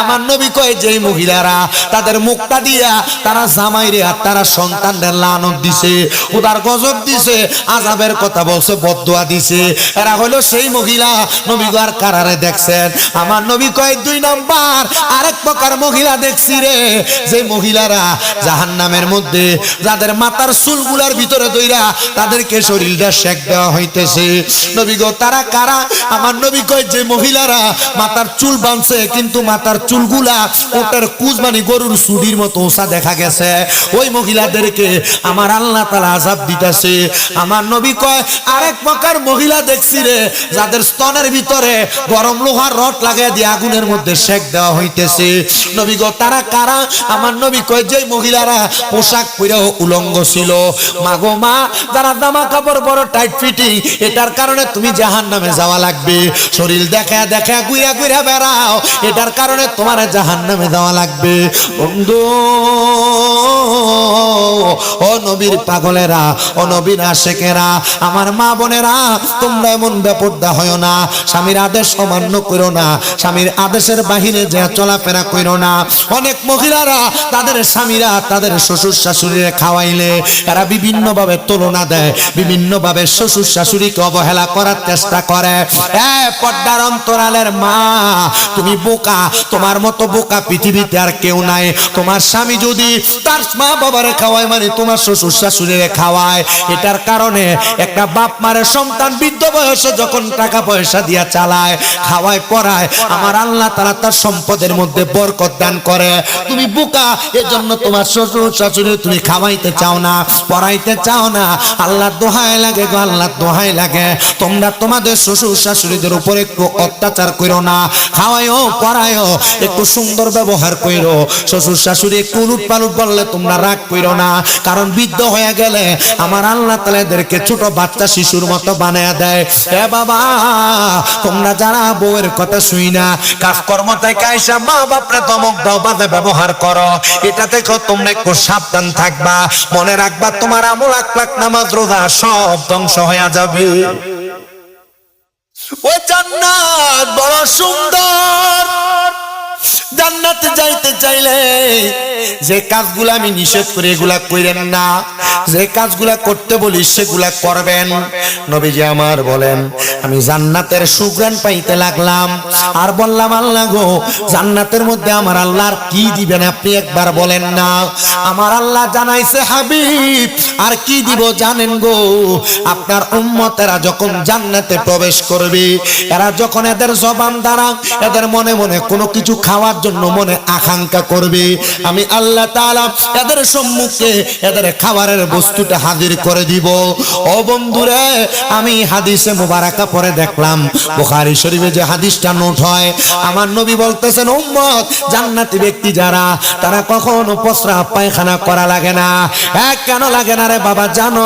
আমার নবী কয় যেই মহিলারা তাদের মুখটা দিয়া তারা জামাইরে আর তারা সন্তানদের লানত দিছে, উদার গজব দিছে, আযাবের কথা বলছে, বদদুয়া দিছে, এরা হলো সেই মহিলা। নবী গো আর কারারে দেখছেন? আমার নবী কয় 2 নাম্বার, আরেক প্রকার মহিলা দেখছি রে, যে মহিলারা জাহান্নামের মধ্যে যাদের মাথার চুলগুলার ভিতরে দইরা তাদেরকে শরীরটা সেক দেওয়া হইতেছে। নবী গো তারা কারা? আমার নবী কয় যে মহিলারা মাথার চুল বাঁধছে কিন্তু মাথার চুলগুলা ওটার কুজ মানে গরুর সুডির মতো ওসা দেখা গেছে, ওই মহিলাদেরকে আমার আল্লাহ তাআলা আযাব দিতেছে। আমার নবী কয় আরেক প্রকার মহিলা দেখছি রে, যাদের স্তনের ভিতরে গরম লোহার রড লাগায় দিয়ে আগুনের মধ্যে সেক দেওয়া হইতেছে। নবী গো তারা কারা? আমার নবী কয় যে মহিলারা পোশাক পরে উলঙ্গ ছিল। মাগো মা, যারা জামা কাপড় বড় টাইট ফিটিং, এটার কারণে তুমি জাহান্নামে যাওয়া লাগবে। শরীর দেখা দেখা গুইরা গুইরা বেড়াও, এটার কারণে তোমার জাহান্নামে যাওয়া লাগবে। বন্ধু ও নবীর পাগলেরা, ও নবীর আশিকেরা, আমার মা বোনেরা, তোমরা এমন বেপরদা হয়ো না, স্বামীর আদেশ অমান্য করো না, স্বামীর আদেশের বাহিরে যে চলাফেরা করো না। অনেক মহিলারা তাদের স্বামীরা তাদের শ্বশুর শাশুড়িরে খাওয়াইলে এরা বিভিন্ন ভাবে তুলনা দেয়, বিভিন্ন ভাবে শ্বশুর শাশুড়িকে অবহেলা করার চেষ্টা করে। পর্দার অন্তরালের মা, তুমি বোকা, তোমার মতো বোকা পৃথিবীতে আর কেউ নাই। তোমার স্বামী যদি তার মা বাবারে খাওয়ায় মানে তোমার শ্বশুর শাশুড়িরে খাওয়ায়, এটার কারণে একটা বাপ মারের সন্তান বৃদ্ধ বয়সে যখন টাকা পয়সা দিয়া চালায়, খাওয়ায়, পড়ায়, আমার আল্লাহ তাআলা তার সম্পদের মধ্যে বরকত দান করে। তুমি বোকা, এজন্য তোমার শ্বশুর শাশুড়ি তুমি খাওয়াইতে চাও না, পড়াইতে চাও না। আল্লাহ দোহাই লাগে গো, আল্লাহ দোহাই লাগে, তোমরা তোমাদের শ্বশুর শাশুড়িদের উপরে একটু অত্যাচার করো না, খাওয়াইও পড়াইও, একটু সুন্দর ব্যবহার করো। শ্বশুর শাশুড়ি একটু উলুট পালুট বললে তোমরা রাগ করো না, কারণ বৃদ্ধ হয়ে গেলে আমার আল্লাহ তাআলা এদেরকে ছোট বাচ্চা শিশুর মতো বানায় দেয়। এ বাবা, তোমরা যারা বউয়ের কথা শুই না, কাজকর্ম থেকে আইসা মা বাপরে ধমক দাও, বাজে ব্যবহার করো, এটা থেকে তোমরা একটু সাবধান থাকবা। মনে রাখবা তোমার আমল, আখলাক, নামাজ, রোজা সব ধ্বংস হয়ে যাবে। ওই জান্নাত বড় সুন্দর, জান্নাতে যাইতে চাইলে যে কাজগুলা আমি নিষেধ করি এগুলা কইরেন না, যে কাজগুলা করতে বলি সেগুলা করবেন। নবীজি আমার বলেন আমি জান্নাতের সুঘ্রাণ পাইতে লাগলাম, আর বললাম আল্লাহ গো জান্নাতের মধ্যে আমার আল্লাহ আর কি দিবেন আপনি একবার বলেন না। আমার আল্লাহ জানাইছে হাবিব আর কি দিব জানেন গো, আপনার উম্মতেরা যখন জান্নাতে প্রবেশ করবে, এরা যখন এদের জবান দ্বারা এদের মনে মনে কোনো কিছু খাওয়ার জন্য মনে আকাঙ্ক্ষা করবে, আমি আল্লাহ তাআলা এদের সম্মুখে এদের খাবারের বস্তুটা হাজির করে দিব। ও বন্ধুরে, আমি হাদিসে মুবারাকা পড়ে দেখলাম, বুখারী শরীফে যে হাদিসটা নোট হয়, আমার নবী বলতেছেন উম্মত জান্নাতি ব্যক্তি যারা, তারা কখনো প্রস্রাব পায়খানা করা লাগে না। কেন লাগে না রে বাবা জানো?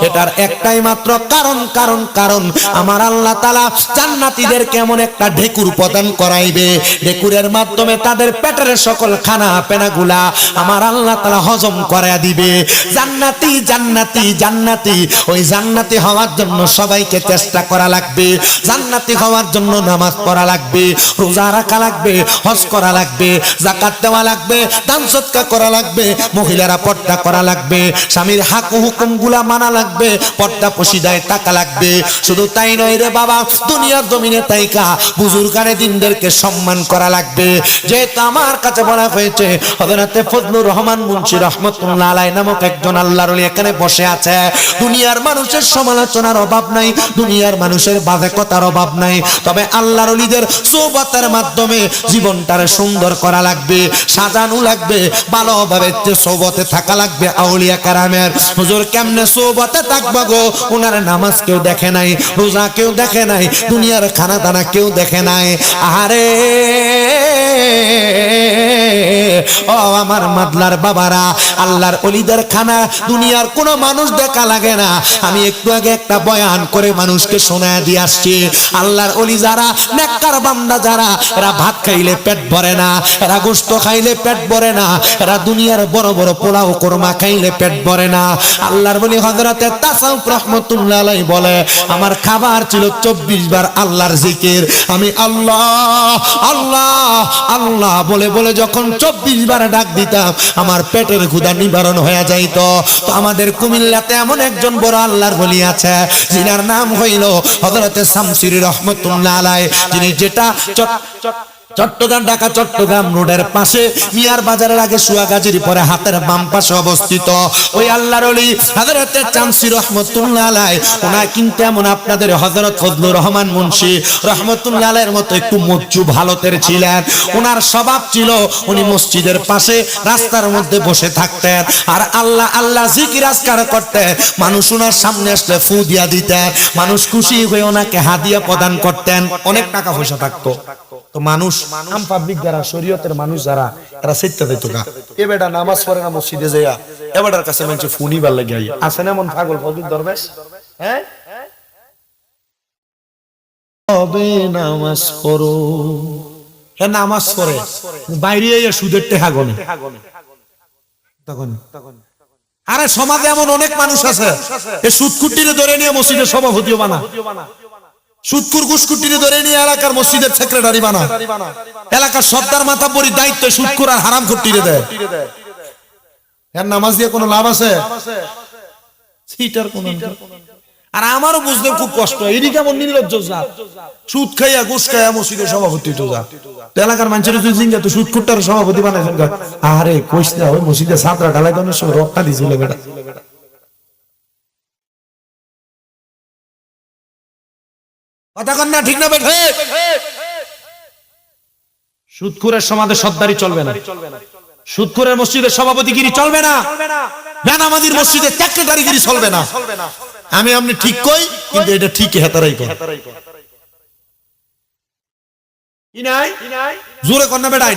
এটার একটাই মাত্র কারণ, কারণ কারণ আমার আল্লাহ তাআলা জান্নাতীদেরকে এমন একটা ঢেকুর প্রদান করাইবে, ঢেকুরের মাধ্যমে তাদের পেটের সকল খানা পেনাগুলা আমার আল্লাহ তাআলা হজম করে দিবে। জান্নাতি জান্নাতি জান্নাতি, ওই জান্নাতি হওয়ার জন্য সবাইকে চেষ্টা করা লাগবে, জান্নাতি হওয়ার জন্য নামাজ পড়া লাগবে, রোজা রাখা লাগবে, হজ করা লাগবে, যাকাত দেওয়া লাগবে, দান সদকা করা লাগবে, মহিলারা পর্দা করা লাগবে, স্বামীর হক হুকুম গুলা মানা লাগবে, পর্দা পশিদায় টাকা লাগবে। শুধু তাই নয় রে বাবা, দুনিয়ার জমিনে তাইকা বুজুর্গানে দিনদেরকে সম্মান করা লাগবে। যেহেতু আমার কাছে বলা হয়েছে হযরতে ফজলুর রহমান মুন্সি রাহমাতুল্লাহ আলাইহি নামক একজন আল্লাহর ওলি এখানে বসে আছে। দুনিয়ার মানুষের সমালোচনার অভাব নাই, দুনিয়ার মানুষের বাজে কথার অভাব নাই, তবে আল্লাহর ওলিদের সোহবতের মাধ্যমে জীবনটারে সুন্দর করা লাগবে, সাজানো লাগবে, ভালোভাবে সোহবতে থাকা লাগবে আউলিয়া কেরামের। হুজুর কেমনে সোহবতে থাকবো গো? ওনার নামাজ কেউ দেখে নাই, রোজা কেউ দেখে নাই, দুনিয়ার খানা দানা কেউ দেখে নাই। আরে ও আমার মাদলার বাবারা, আল্লাহর ওলিদের খানা দুনিয়ার কোনো মানুষ দেখা লাগে না। আমি একটু আগে একটা বয়ান করে মানুষকে শোনায় দিয়ে আসছি, আল্লাহর ওলি যারা, নেককার বান্দা যারা, এরা ভাত খাইলে পেট ভরে না, এরা গোশত খাইলে পেট ভরে না, এরা দুনিয়ার বড় বড় পোলাও কোরমা খাইলে পেট ভরে না। আল্লাহর ওলি হযরতে তাসাউফ রাহমাতুল্লাহ আলাইহি বলে, আমার খাবার ছিল 24 বার আল্লাহর জিকির। আমি আল্লাহ আল্লাহ আল্লাহ বলে বলে যখন 24 বার ডাক দিতাম, আমার পেটের ক্ষুধা নিবারণ হয়ে যাইত। তো আমাদের কুমিল্লাতে এমন একজন বড় আল্লাহর ওলি আছে, যিনার নাম হইল হযরতে শামসুরি রাহমাতুল্লাহ আলাইহি, যিনি যেটা চট্টগ্রাম ঢাকা চট্টগ্রাম রোডের পাশে মিয়ার বাজারের আগে সুয়াগাজীর পরে হাতের বাম পাশে অবস্থিত ওই আল্লাহর ওলি হযরতে শামসুরি রাহমাতুল্লাহ আলাইহি, ওনা কিন্তু এমন আপনাদের হযরত ফজলুর রহমান মুন্সি রাহমাতুল্লাহ আলাইহির মতো একটু মজ্জুব হালতের ছিলেন। ওনার স্বভাব ছিল উনি মসজিদের পাশে রাস্তার মধ্যে বসে থাকতেন আর আল্লাহ আল্লাহ জিকির আজকার করতেন। মানুষ ওনার সামনে আসলে ফু দিয়া দিতেন, মানুষ খুশি হয়ে ওনাকে হাদিয়া প্রদান করতেন। অনেক টাকা পয়সা থাকতো, তো মানুষ আম পাবলিক যারা, শরীয়তের মানুষ যারা, এরা সেটা দিত গা। এ বেটা নামাজ পড়ে না মসজিদে যাইয়া, এ বেটার কাছে মানুষ ফোনই ভাল লাগে আইয়া। আছে না এমন পাগল ফজল দরবেশ? হ্যাঁ, তবে নামাজ পড়ো, হ্যাঁ নামাজ পড়ে, বাইরে আইয়া সুদের টেহা গনে। তখন আরে সমাজে এমন অনেক মানুষ আছে, এই সুদকুটিরে ধরে নিয়ে মসজিদের সভাপতিও বানা, সুদকুর ঘুষকুটিরে ধরে নিয়ে এলাকার মসজিদের সেক্রেটারি বানা, এলাকার সর্দার মাতাব্বরির দায়িত্ব সুদকুর আর হারাম কুটিরে দেয়। এর নামাজ দিয়ে কোনো লাভ আছে? আর আমারও বুঝতে খুব কষ্ট, এরই কেমন নির্লজ্জ যা, সুদ খাইয়া ঘুষ খাইয়া মসজিদের সভাপতি তো যা, এলাকার মানুষের তুই জিঙ্গা তো সুদকুটার সভাপতি বানাইছেন। আরে কইস না, ওই মসজিদের ছাত্রা ঢালাই দনের সময় রক্তা দিছিল বেটা। কথা কন না, ঠিক না বেটা? সুদখোরের সমাজে সর্দারি চলবে না, সুদখোরের মসজিদের সভাপতিগিরি চলবে না, বেনামাজির মসজিদে সেক্রেটারিগিরি চলবে না। আমি আপনি ঠিক কই, কিন্তু এটা ঠিক হেতারাই কই। কি নাই জোরে কন না বেটাই,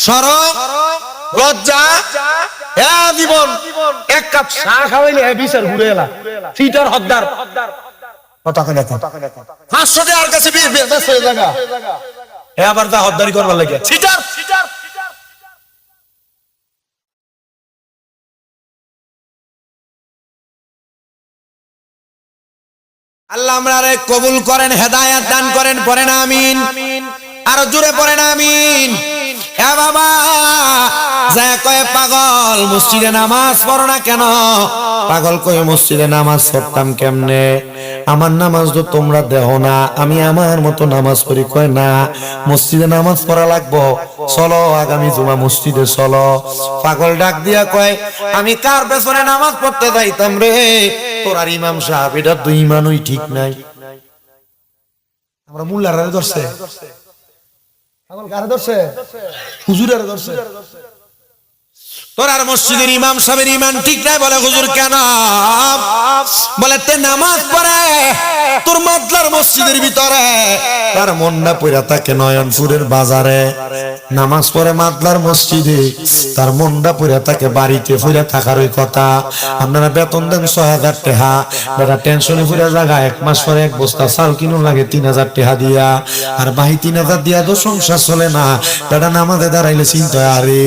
শরম লজ্জা এ জীবন এক কাপ চা খাওয়াইলে এ বিচার ঘুরে এলা ফিটার হদ্দার। কথা কই না 500 টাকার কাছে বেশ হয়ে জায়গা এ আবার দা হদ্দারি করবার লাগে ফিটার। আল্লাহ আমরারে কবুল করেন, হেদায়েত দান করেন, পড়েন আমিন। আর জোরে পড়েন আমিন। এ বাবা যায় কয় পাগল মসজিদে নামাজ পড়ো না কেন? পাগল কয় মসজিদে নামাজ পড়তাম কেমনে? আমার নামাজ তো তোমরা দেহ না, আমি আমার মতো নামাজ পড়ি। কয় না, মসজিদে নামাজ পড়া লাগবো, চলো আগামী জুমা মসজিদে চলো। পাগল ডাক দিয়া কয়, আমি কার পেছনে নামাজ পড়তে যাইতাম রে? তোর আর ইমাম সাহেব, এটা তো ইমানই ঠিক নাই। আমরা মুল্লারে ধরছে, পাগল কারে ধরছে? হুজুরের ধরছে। তোর আর মসজিদের ইমাম সাহেবের ইমান ঠিক নাই। বলে হুজুর কেন? বলে তে নামাজ পড়ে তোর মাদলার মসজিদের ভিতরে, তার মনটা পড়া থাকে নয়নপুরের বাজারে। নামাজ পড়ে মাদলার মসজিদে, তার মনটা পড়া থাকে বাড়িতে পড়া থাকার ওই কথা। আপনারা বেতন দেন 6000 টাকা, বেটা টেনশনে পড়া জায়গা 1 মাস পরে 1 বস্তা চাল কিনুন লাগে 3000 টাকা দিয়া, আর বাহি 3000 দিয়া তো সংসার চলে না। বেটা নামাজে দাঁড়াইলে চিন্তা, আরে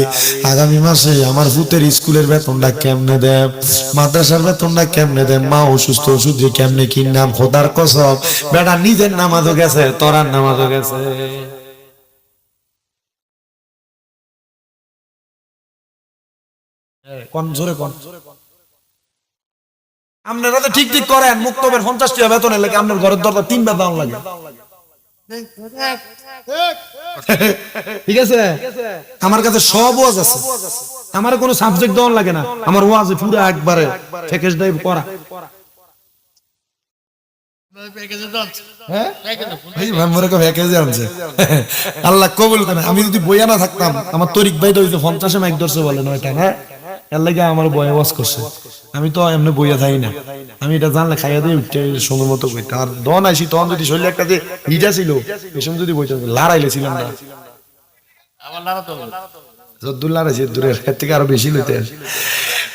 আগামী মাসে আমার ভূতের স্কুলের বেতনটা কেমনে দেব, মাদ্রাসার বেতনটা কেমনে দেব, মা অসুস্থ, ওষুধ কেমনে কিনলাম। খোদার কসম বেটা নিজের নামাজও গেছে, তোরার নামাজও গেছে। কোন জোরে কোন আপনারা তো ঠিক ঠিক করেন, মুক্তবের 50 টাকা বেতনের লাগে আপনার ঘরের দরজা 3 বার দাম লাগে। ঠিক আছে, আমার কাছে সব ওয়াজ আছে, আমার কোনো সাবজেক্ট দেওয়ার লাগে না, আমার ওয়াজ পুরো একবারে ফেকেশ দেয় করা। আল্লাহ কবুল করে। আমি যদি বইয়া না থাকতাম, আমার তরিক ভাই তো 50 মাইক ধরছে বলে 9টা, হ্যাঁ এর লাগে আমার বয়ে ওয়াজ করছে। আমি তো এমনি বইয়া থাকি না, আমি এটা জানলে খাইয়া দিয়ে উঠতে সময় মতো কইতাম। আর দন আইসি তখন যদি শরীরে একটা যে হিটা ছিল, এই সময় যদি বইতাম লড়াইলে ছিলাম না, যদ্দুর লড়াইছে দূরের থেকে আরো বেশি লইতে।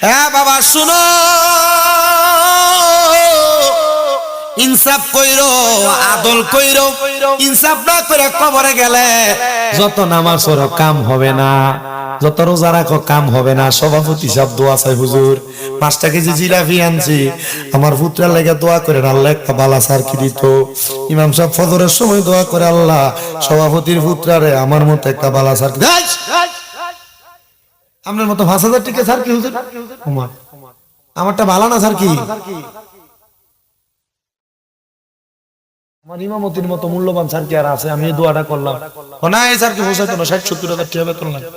হ্যাঁ বাবা শুনো, ইনসাফ কইরো, আদল কইরো। ইনসাফ না করে কবরে গেলে যত নামাজ পড়ো কাম হবে না, যত রোজা রাখো কাম হবে না। সভাপতি সাহেব দোয়া চাই, হুজুর 5টা কেজি জিলাপি আনছি, আমার পুত্রের লাগে দোয়া করেন, আল্লাহ একটা বালা সারকি দিত। ইমাম সাহেব ফজরের সময় দোয়া করে, আল্লাহ সভাপতির পুত্রারে আমার মতো একটা বালা সারকি। আপনার মতো 5000 টাকা সারকি হুজুর, আমারটা ভালো না সারকি। আমার ইমামতির মতো মূল্যবান স্যার কি আর আছে? আমি এই দোয়াটা করলাম, না এই স্যার কি হোসাইতো না, 60-70 হাজার টাকা বেতন লাগে।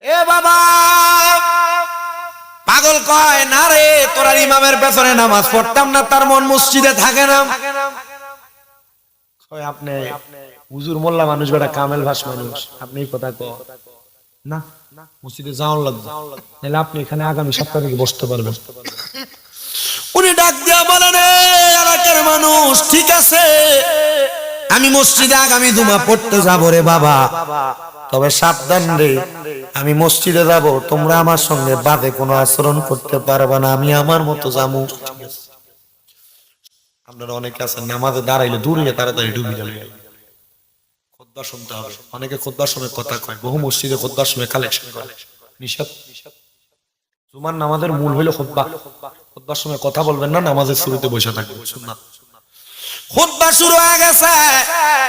এ বাবা পাগল কয় না রে, তোরা ইমামের পেছনে নামাজ পড়তাম না, তার মন মসজিদে থাকে না। আপনি হুজুর মোল্লা মানুষ, বেটা কামেল ভাস মানুষ, আপনি এই কথা কয় না, মসজিদে যাওয়ার লাগবে, নাহলে আপনি এখানে আগামী সপ্তাহ থেকে বসতে পারবেন। উনি ডাক দিয়া বলেন, এলাকার মানুষ ঠিক আছে, আমি মসজিদে আগামী জুমা পড়তে যাব রে বাবা, তবে সাবধান রে, আমি মসজিদে যাব, তোমরা আমার সঙ্গে বাদে কোনো আচরণ করতে পারবে না, আমি আমার মতো যাবো। আপনারা অনেকে আছেন নামাজে দাঁড়াইলে দূরে তাড়াতাড়ি ডুবি যাবে, খুতবা শুনতে হবে। অনেকে খুতবার সময় কথা কয়, বহু মসজিদে খুতবার সময় কালেকশন করে, নিষেধ। জুমার নামাজের মূল হইল খুতবা, খুতবার সময় কথা বলবেন না, নামাজের শুরুতে বসে থাকবেন। সুন্নাত। খুতবা শুরু হয়ে গেছে,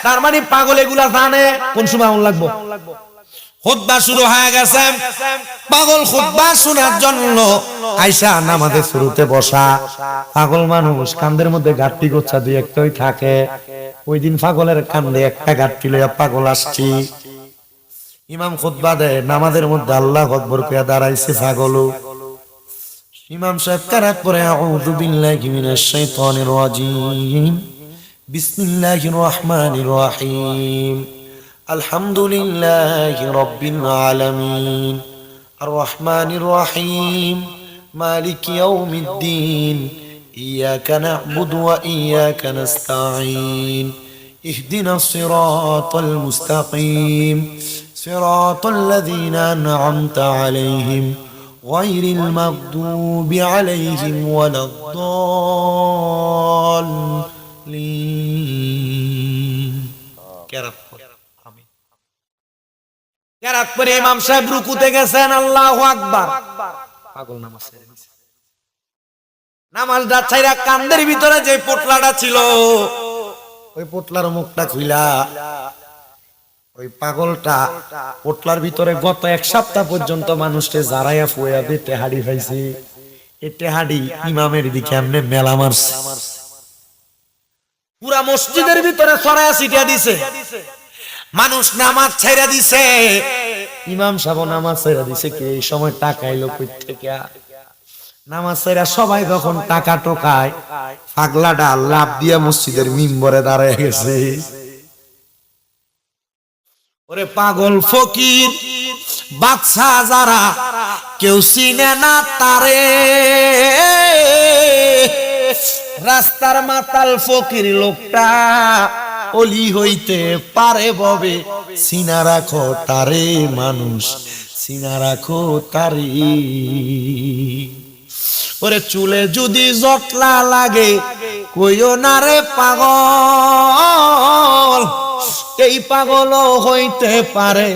তার মানে পাগল এগুলা জানে কোন সময় আমল লাগবো। খুতবা শুরু হয়ে গেছে, পাগল খুতবা শোনার জন্য আইসা নামাজের শুরুতে বসা। পাগল মানুষ কান্দের মধ্যে গাঁটটি গোচ্ছা দুই একটাই থাকে, ওই দিন পাগলের কান্দে একটা গাঁটটি লইয়া পাগল আসছি। ইমাম খুতবা দেয়, নামাজের মধ্যে আল্লাহু আকবার কইয়া দাঁড়াইছে পাগল। ইমাম সাহেব কারাত পড়ে, আউযু বিল্লাহি মিনাশ শাইতানির রাজিম, বিসমিল্লাহির রহমানির রহিম, আলহামদুলিল্লাহি রাব্বিল আলামিন, আর রহমানির রহিম, মালিক ইয়াউমিদ্দিন, ইয়াকা না'বুদু ওয়া ইয়াকা নাস্তাঈন, ইহদিনাস সিরাতাল মুস্তাকিম, সিরাতাল লাযীনা আন'আমতা আলাইহিম গায়রিল মাগদুবি আলাইহিম ওয়ালাদ-দাল্লিন। কেরাত পরে ইমাম সাহেব রুকুতে গেছেন, আল্লাহু আকবার। পাগল নামাজ ছেড়ে দিয়েছে। নামাজটা ছাইরা কান্দের ভিতরে যে পোটলাটা ছিল, ওই পোটলার মুখটা খুইলা ওই পাগলটা পোটলার ভিতরে গত 1 সপ্তাহ পর্যন্ত মানুষকে জারাইয়া ফুয়া দিয়ে টেহাড়ি খাইছে। এই টেহাড়ি ইমামের দিকে এমনি মেলা মারছে, পুরা মসজিদের ভিতরে ছড়ায়া ছিটিয়া দিছে, মানুষ নামাজ ছাইরা দিছে। ইমাম সাহেব নামাজ ছাইরা দিছে, কি এই সময় টাকা এলো কই থেকে? নামাজ ছাইরা সবাই যখন টাকা টোকায়, পাগলাটা লাফ দিয়া মসজিদের মিম্বরে দাঁড়ায় গেছে। ওরে পাগল ফকির বাদশা যারা, কেউ চিনে না তারে, রাস্তার মাতাল ফকির লোকটা অলি হইতে পারে ববে, সিনা রাখো তারে মানুষ, সিনা রাখো তারে। ওরে চুলে যদি জটলা লাগে, কইও না রে পাগল, এই পাগল হইতে পারে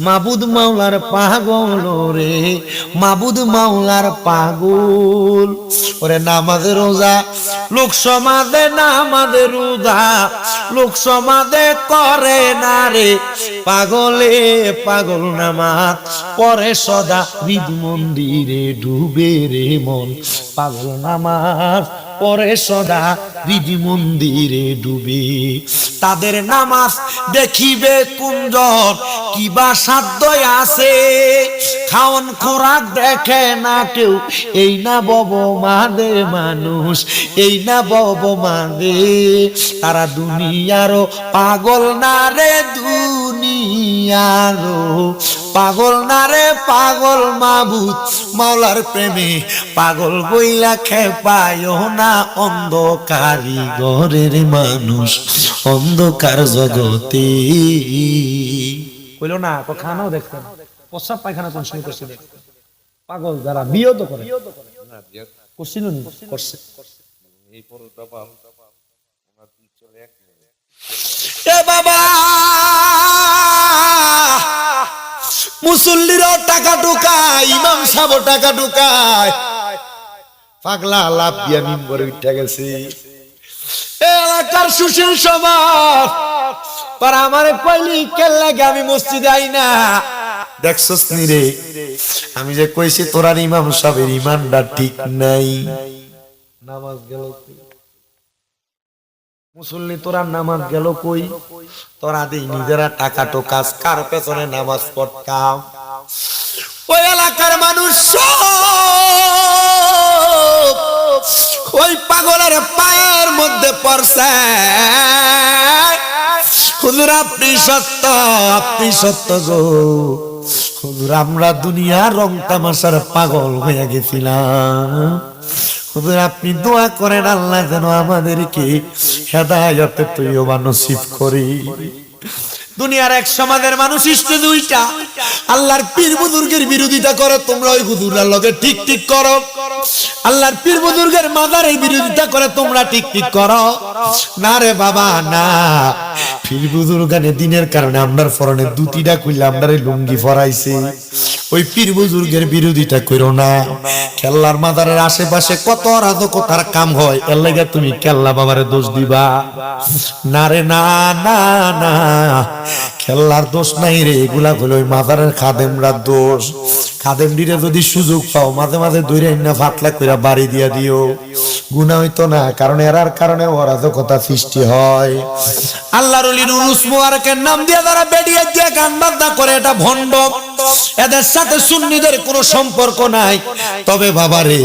মাবুদ মাওলার পাগল রে, মাবুদ মাওলার পাগল। ওরে নামাজ রোজা লোক সমাজে, নামাজ রোজা লোক সমাজে করে না রে, পাগলে পাগল নামাজ পরে সদা হৃদ মন্দিরে ডুবে রে মন, পাগল নামাজ পরে সদা হৃদি মন্দিরে ডুবি। তাদের নামাজ দেখিবে কুঞ্জন, কিবা সাধ্য আছে, খাওন খোরাক দেখে না কেউ, এই না বব মাদে মানুষ, এই না বব মাদে। তারা দুনিয়ারও পাগল না রে, দুনিয়ারও পাগল না রে, পাগল মাবুদ মাওলার প্রেমে পাগল বইলা খেপায় না। অন্ধকারী ঘরের মানুষ অন্ধকার জগতে। কইলো না খানাও দেখতেন, প্রস্রাব পায়খানা কোন সময় করছে দেখতেন। পাগল যারা বিয়ে তো করে করছিল নি, করছে। এ বাবা মুসল্লিরও টাকা ঢুকায়, ইমাম সাহেব টাকা ঢুকায়, পাগলা লাভ দিয়া মিম্বরে উঠে গেছে। এলাকার সুশীল সমাজ তারা আমারে কইলি কেন লাগে আমি মসজিদে আই না। দেখছস নি রে, আমি যে কইছি তোরার ইমাম সাহেবের ইমানটা ঠিক নাই। নামাজ গেল মুসল্লি, তোরা নামাজ গেল কই? তোরা দেই নিজেরা টাকা টোকাস, কার পেছনে নামাজ পড়তাম? ওই এলাকার মানুষ ওই পাগলের পায়ের মধ্যে পড়ছে। হুজুর আপনি সত্য, আপনি সত্য গো হুজুর, আমরা দুনিয়ার রং তামাশার পাগল হয়ে গেছিলাম। হুজুর আপনি দোয়া করেন আল্লাহ যেন আমাদেরকে হেদায়েতের তৈবা নসিব করি। দুনিয়ার এক সমাজের মানুষ ইষ্টে দুইটা, আল্লাহর পীর বুজুর্গের বিরোধিতা করে, তোমরা ওই হুজুরের লগে ঠিক ঠিক করো। আল্লাহর পীর বুজুর্গের মাজারের বিরোধিতা করে, তোমরা ঠিক ঠিক করো। না রে বাবা না, পীর বুজুর্গানে দিনের কারণে আমরার ফরনে দুটিটা কইলা আমরারে লুঙ্গি ফরাইছে। ওই পীর বুজুর্গের বিরোধিতা করো না। কেল্লার মাজারের আশেপাশে কত অরাজকতার কাম হয়, এর লাগা তুমি কেল্লা বাবারে দোষ দিবা? না রে না না না, খেলার দোষ নাই রে, এগুলা হলো ওই মাজারের খাদেমরা দোষ। খাদেম দিলে যদি সুযোগ পাও মাঝে মাঝে দৈরে না ফাতলা কইরা বাড়ি দিয়া দিও, গুনাহ হইতো না, কারণ এরার কারণে অরাজকতা সৃষ্টি হয়। আল্লাহর ওলি উরুস মুবারকের নাম দিয়া যারা বেডিয়ে দিয়ে গান বাজনা করে, এটা ভণ্ড, এদের সাথে সুন্নিদের কোনো সম্পর্ক নাই। তবে বাবারে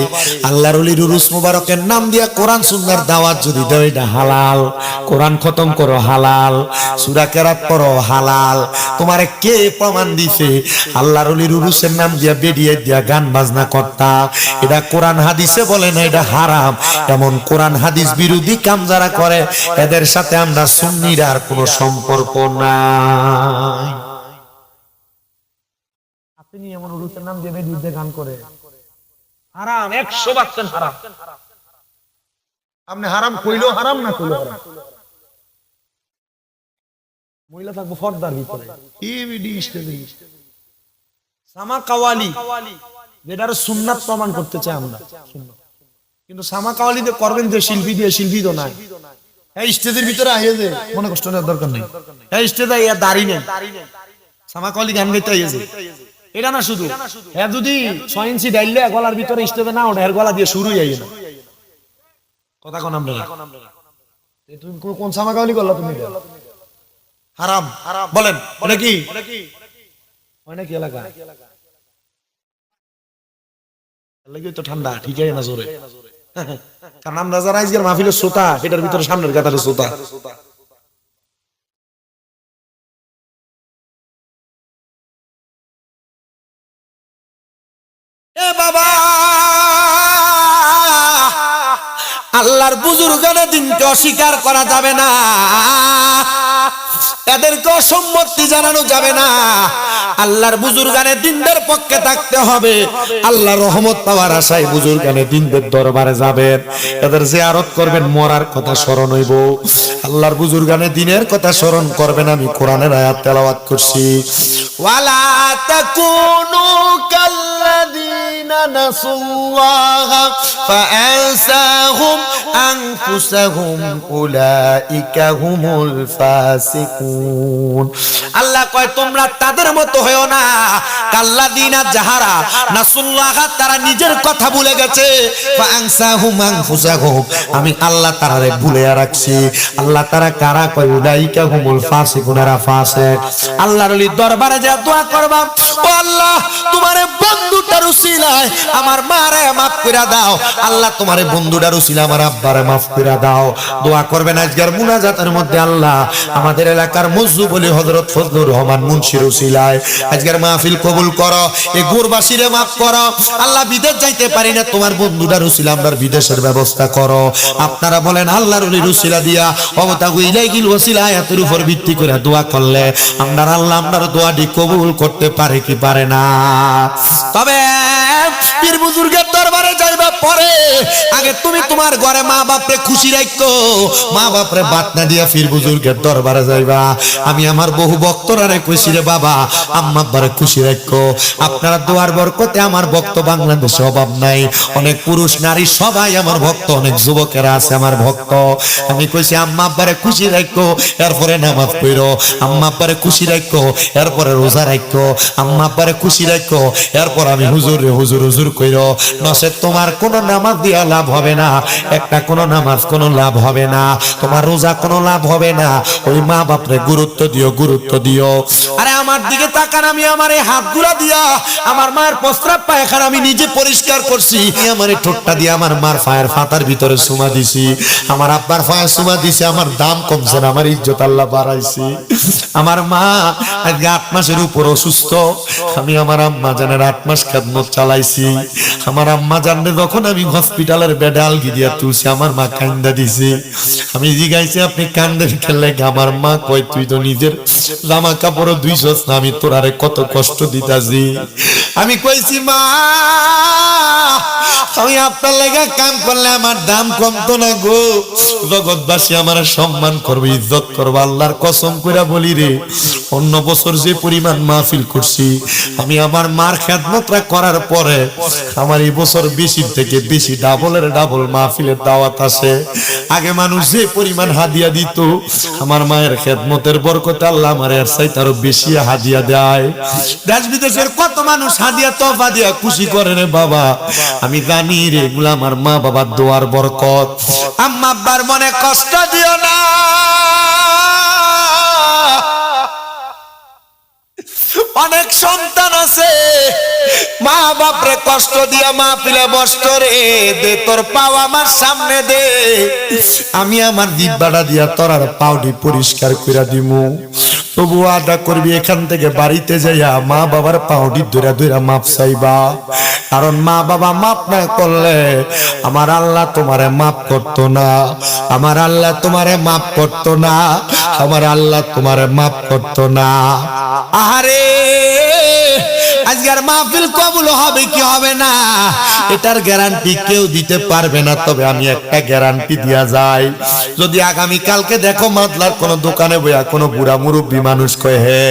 আল্লাহর ওলির উরুস মুবারকের নাম দিয়া কোরআন সুন্নাহর দাওয়াত যদি দাও, এটা হালাল। কোরআন খতম করো হালাল, সূরা কেরাত পড়ো হালাল। তোমারে কে প্রমাণ দিছে আল্লাহর ওলির উরুসের নাম দিয়া বেডিয়ে দিয়া গান বাজনা করতা? এটা কোরআন হাদিসে বলে না, এটা হারাম। এমন কোরআন হাদিস বিরোধী কাম যারা করে, এদের সাথে আমরা সুন্নির আর কোনো সম্পর্ক নাই। আপনি এমন উরুসের নাম দিয়ে বেডিয়ে গান করে, হারাম, 100% হারাম। আপনি হারাম কইলেও হারাম, না কইলেও হারাম। মহিলা থাকবো ফর্দার ভিতরে, সামা কাওয়ালি যেটার সুন্নাত প্রমাণ করতে চাই আমরা, কিন্তু সামা কাওয়ালি দিয়ে করবেন যে শিল্পী দিয়ে, শিল্পী তো নাই। হ্যাঁ স্টেজের ভিতরে আইয়ে যে মনে কষ্ট নেওয়ার দরকার নেই, হ্যাঁ স্টেজে আইয়া দাড়ি নেই, সামা কাওয়ালি গান গাইতে আইয়ে যে এটা না। শুধু হ্যাঁ যদি 6 ইঞ্চি ডাইলে গলার ভিতরে স্টেজে না ওঠে, এর গলা দিয়ে শুরুই আইয়ে না। কথা কোন আমরা তুমি কোন সামা কাওয়ালি করলা? তুমি হারাম বলেন, এটা কি হয় নাকি এলাকা? লাগি তো ঠান্ডা ঠিক আছে না জোরে, কারণ আমরা যারা আজকের মাহফিলের শ্রোতা, এটার ভিতরে সামনের কাতারের শ্রোতা। এ বাবা আল্লাহর বুজুর্গানে দিনকে অস্বীকার করা যাবে না, এদেরকে অসম্মতি জানানো যাবে না। আল্লাহর বুজুর্গানে দিনদের পক্ষে থাকতে হবে। আল্লাহর রহমত পাওয়ার আশায় বুজুর্গানে দিনদের দরবারে যাবেন, এদের জিয়ারত করবেন, মরার কথা স্মরণ হইব। আল্লাহর বুজুর্গানে দিনের কথা স্মরণ করবেন। আমি কোরআনের আয়াত তেলাওয়াত করছি, ওয়ালা তাকুনু কাল্লাযিনা নাসুল্লাহা ফাআনসাহুম আনফুসাহুম উলাইকা হুমুল ফাসিকুন। আল্লাহ কয় তোমরা তাদের মতো হয়ো না, কাল্লাযিনা যাহারা নাসুল্লাহা তারা নিজের কথা ভুলে গেছে, ফাআনসাহুম আনফুসাহুম আমি আল্লাহ তারারে ভুলে রাখছি। আল্লাহ তারা কারা কয় উলাইকা হুমুল ফাসিকুনরা ফাসিক। আল্লাহর ওলি দরবারে যা দোয়া করবা, ও আল্লাহ তোমারে বন্ধুটার উসিলায় আমার মারে মাফ করে দাও, আল্লাহ তোমারে বন্ধুটার উসিলায় আমার আব্বারে মাফ করে দাও। দোয়া করবেন আজকের মুনাজাতের মধ্যে আল্লাহ আমাদের এলাকার মজলুম ওলি হযরত ফজলুর রহমান মুন্সির উসিলায় আজকের মাহফিল কবুল করো, এই গুরবাসীরে মাফ করো। আল্লাহ বিদেশ যাইতে পারি না, তোমার বন্ধুটার উসিলা আমরা বিদেশের ব্যবস্থা করো। আপনারা বলেন আল্লাহর ওলির উসিলা দিয়া অবতাগু ইলাইহিল ওসিলা আয়াতের উপর ভিত্তি করে দোয়া করলে আমরা আল্লাহ আপনার দোয়াটি কবুল করতে পারে কি পারে না? তবে পীর বুজুর্গের দরবারে যাইবা পরে আগে তুমি তোমার ঘরে মা বাপরে খুশি রাখো, মা বাপরে বাত না দিয়া পীর বুজুর্গের দরবারে যাইবা। আমি আমার বহু ভক্তরারে কইছি রে বাবা আম্মা আব্বারে খুশি রাখো, আপনারা দোয়ার বরকতে আমার ভক্ত বাংলাদেশে অভাব নাই, অনেক পুরুষ নারী সবাই আমার ভক্ত, অনেক যুবকেরা আছে আমার ভক্ত। আমি কইছি আম্মা আব্বারে খুশি রাখো, এরপরে নামাজ পড়ো, আম্মা আব্বারে খুশি রাখো, এরপরে রোজা রাখো, আম্মা আব্বারে খুশি রাখো, এরপর আমি হুজুর রে হুজুর হুজুর কইরো, নসে তোমার কোনো নামাজ দিয়া লাভ হবে না, একটা কোনো নামাজ কোনো লাভ হবে না, তোমার রোজা কোনো লাভ হবে না। ওই মা বাপরে গুরুত্ব দিও, গুরুত্ব দিও। আরে আমার দিকে তাকান, আমি আমার এই হাতগুলা দিয়া আমার মায়ের প্রস্রাব পায়খানা আমি নিজে পরিষ্কার করছি, আমার এই ঠোঁটটা দিয়ে আমার মার পায়ের ফাতার ভিতরে সুমা দিছি, আমার আব্বার পায়ে সুমা দিছি, আমার দাম কমছে না, আমার ইজ্জত আল্লাহ বাড়াইছি। আমার মা আজকে 8 মাসের উপর অসুস্থ, আমি আমার আম্মা জানের 8 মাস খেদমত চালাইছি। আমার আম্মা জানলে যখন আমি হসপিটালের বেডে আলগি দিয়া তুলছি, আমার মা কান্দা দিছি। আমি জিগাইছি আপনি কান্দেন খেললে, আমার মা কয় তুই তো নিজের জামা কাপড় ধুইছস না, আমি তোর আরে কত কষ্ট দিতাছি। আমি কইছি মা আমি আপনার লেগে কাম করলে আমার দাম কমতো না গো, জগৎবাসী আমার সম্মান করবে, ইজ্জত করবে। আল্লাহর কসম কইরা বলি রে, অন্য বছর যে পরিমাণ মাহফিল করছি আমি আমার মার খেদমতটা করার পরে আমার এই বছর বেশি থেকে বেশি ডাবলের ডাবল মাহফিলের দাওয়াত আসে। আগে মানুষ যে পরিমাণ হাদিয়া দিত, আমার মায়ের খেদমতের বরকতে আল্লাহ আমার এর চাইতে আরো বেশি হাদিয়া দেয়। দেশ বিদেশের কত মানুষ হাদিয়া তোফা দিয়া খুশি করে রে বাবা, আমি জানি রে এগুলা আমার মা বাবার দোয়ার বরকত। আম্মা আব্বার মনে কষ্ট দিও না, অনেক সন্তান আছে মা বাপরে কষ্ট দিয়া মাহফিলে বসত রে, দে তোর পাও আমার সামনে দে, আমি আমার দিব্বাটা দিয়া তোর আর পাউডি পরিষ্কার কইরা দিমু। তবু আদা করবি এখান থেকে বাড়িতে যাইয়া মা বাবার পাউডি ধরে ধরে মাপ চাইবা, কারণ মা বাবা মাপ না করলে আমার আল্লাহ তোমারে মাপ করতো না, আমার আল্লাহ তোমারে মাপ করতো না, আমার আল্লাহ তোমারে মাপ করতো না। আরে আজকের মাহফিল কবুল হবে কি হবে না এটার গ্যারান্টি কেউ দিতে পারবে না, তবে আমি একটা গ্যারান্টি দিয়া যাই, যদি আগামী কালকে দেখো মাদলার কোন দোকানে বইয়া কোন বুড়া মুরব্বী মানুষ কয় হে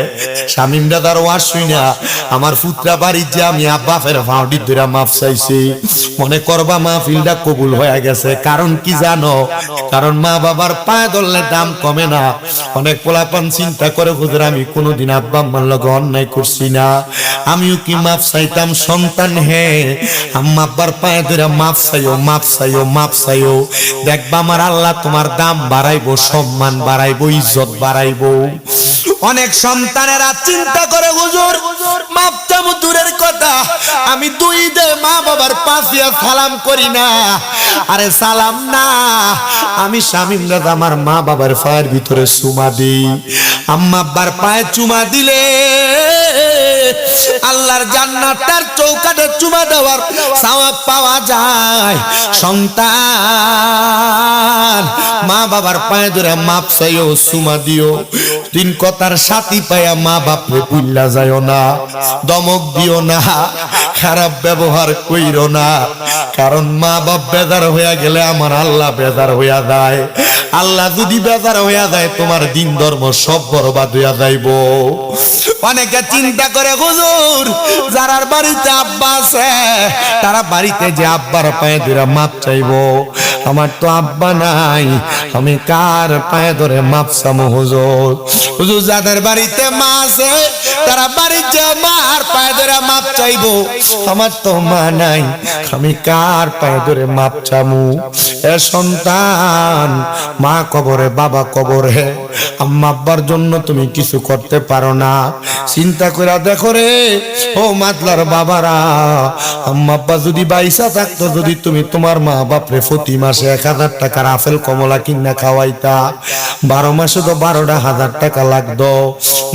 শামিম দাদার ওয়াজ শুইনা আমার পুত্রা বাড়ির যে আমি আব্বা ফের ফাউডি ধরে মাফ চাইছি, মনে করবা মাহফিলটা কবুল হয়ে গেছে। কারণ কি জানো, কারণ মা বাবার পায়ে ধরলে দাম কমে না। অনেক পোলাপান চিন্তা করে হুজুর আমি কোনোদিন আব্বা আম্মার লগে অন্যায় করছি না, আমিও কি মাফ চাইতাম সন্তান হে, আম্মা আব্বার পায়ে ধরে মাফ চাইও, মাফ চাইও, মাফ চাইও, দেখবা আমার আল্লাহ তোমার দাম বাড়াইবো, সম্মান বাড়াইবো, ইজ্জত বাড়াইবো। অনেক সন্তানেরা চিন্তা করে হুজুর মাফ চাবো দূরের কথা, আমি 2 ঈদে মা বাবার পাশে সালাম করি না। আরে সালাম না, আমি শামিম দাদা আমার মা বাবার পায়ের ভিতরে চুমা দিই। আম্মা আব্বার পায়ে চুমা দিলে আল্লাহর জান্নাতের চৌকাঠে চুমা দেওয়ার সওয়াব পাওয়া যায়। সন্তান মা বাবার পায়ে ধরে মাপ চাইও, চুমা দিও, 3 কথার সাথী পায়া মা বাপরে ভুল্লা যায়ও না, দমক দিও না, খারাপ ব্যবহার কইরো না, কারণ মা বাপ বেজার হইয়া গেলে আমার আল্লাহ বেজার হইয়া যায়। আল্লাহ যদি বেজার হইয়া যায় তোমার দিন ধর্ম সব বরবাদ হইয়া যাইব। অনেকে চিন্তা করে হুজুর হুজুর যারার বাড়িতে আব্বা আছে তারা বাড়িতে যে আব্বার পায়ে ধরে মাপ চাইবো, আমার তো আব্বা নাই, আমি কার পায়ে ধরে মাপ চামো হুজুর? হুজুর যাদের বাড়িতে মা আছে তারা বাড়িতে মার পায়ে ধরে মাপ চাইবো, আমার তো মা নাই, আমি কার পায়ে ধরে মাপ চামু? এ সন্তান, মা কবরে বাবা কবরে, আম্মা আব্বার জন্য তুমি কিছু করতে পারো না, চিন্তা করে দেখো রে ও মাতলার বাবারা, আম্মা আব্বা যদি বাইসা থাকতো, যদি তুমি তোমার মা বাপরে প্রতি মাসে 1000 টাকার আপেল কমলা কিনা খাওয়াইতা, 12 মাসে তো 12,000 টাকা লাগতো।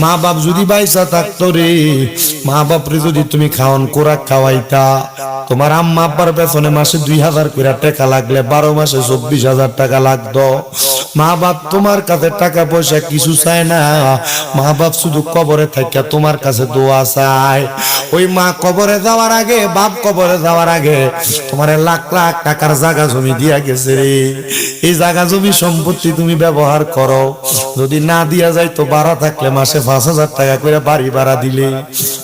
মা বাপ যদি বাইসা থাকতো রে, মা বাপরে যদি তুমি খাওয়ান কোরাক খাওয়াইতা, তোমার আম্মা আব্বার পেছনে মাসে 2000 করে টাকা লাগলে 12 মাসে 24,000 টাকা লাগতো। মা বাপ তোমার কাছে টাকা পয়সা কিছু চায় না, মা বাপ শুধু কবরে থাকা তোমার কাছে দোয়া চায়। ওই মা কবরে যাওয়ার আগে, বাপ কবরে যাওয়ার আগে তোমার লাখ লাখ টাকার জায়গা জমি দিয়া গেছে রে, এই জায়গা জমি সম্পত্তি তুমি ব্যবহার করো, যদি না দিয়া যায় তো ভাড়া থাকলে মাসে 5,000 টাকা করে বাড়ি ভাড়া দিলে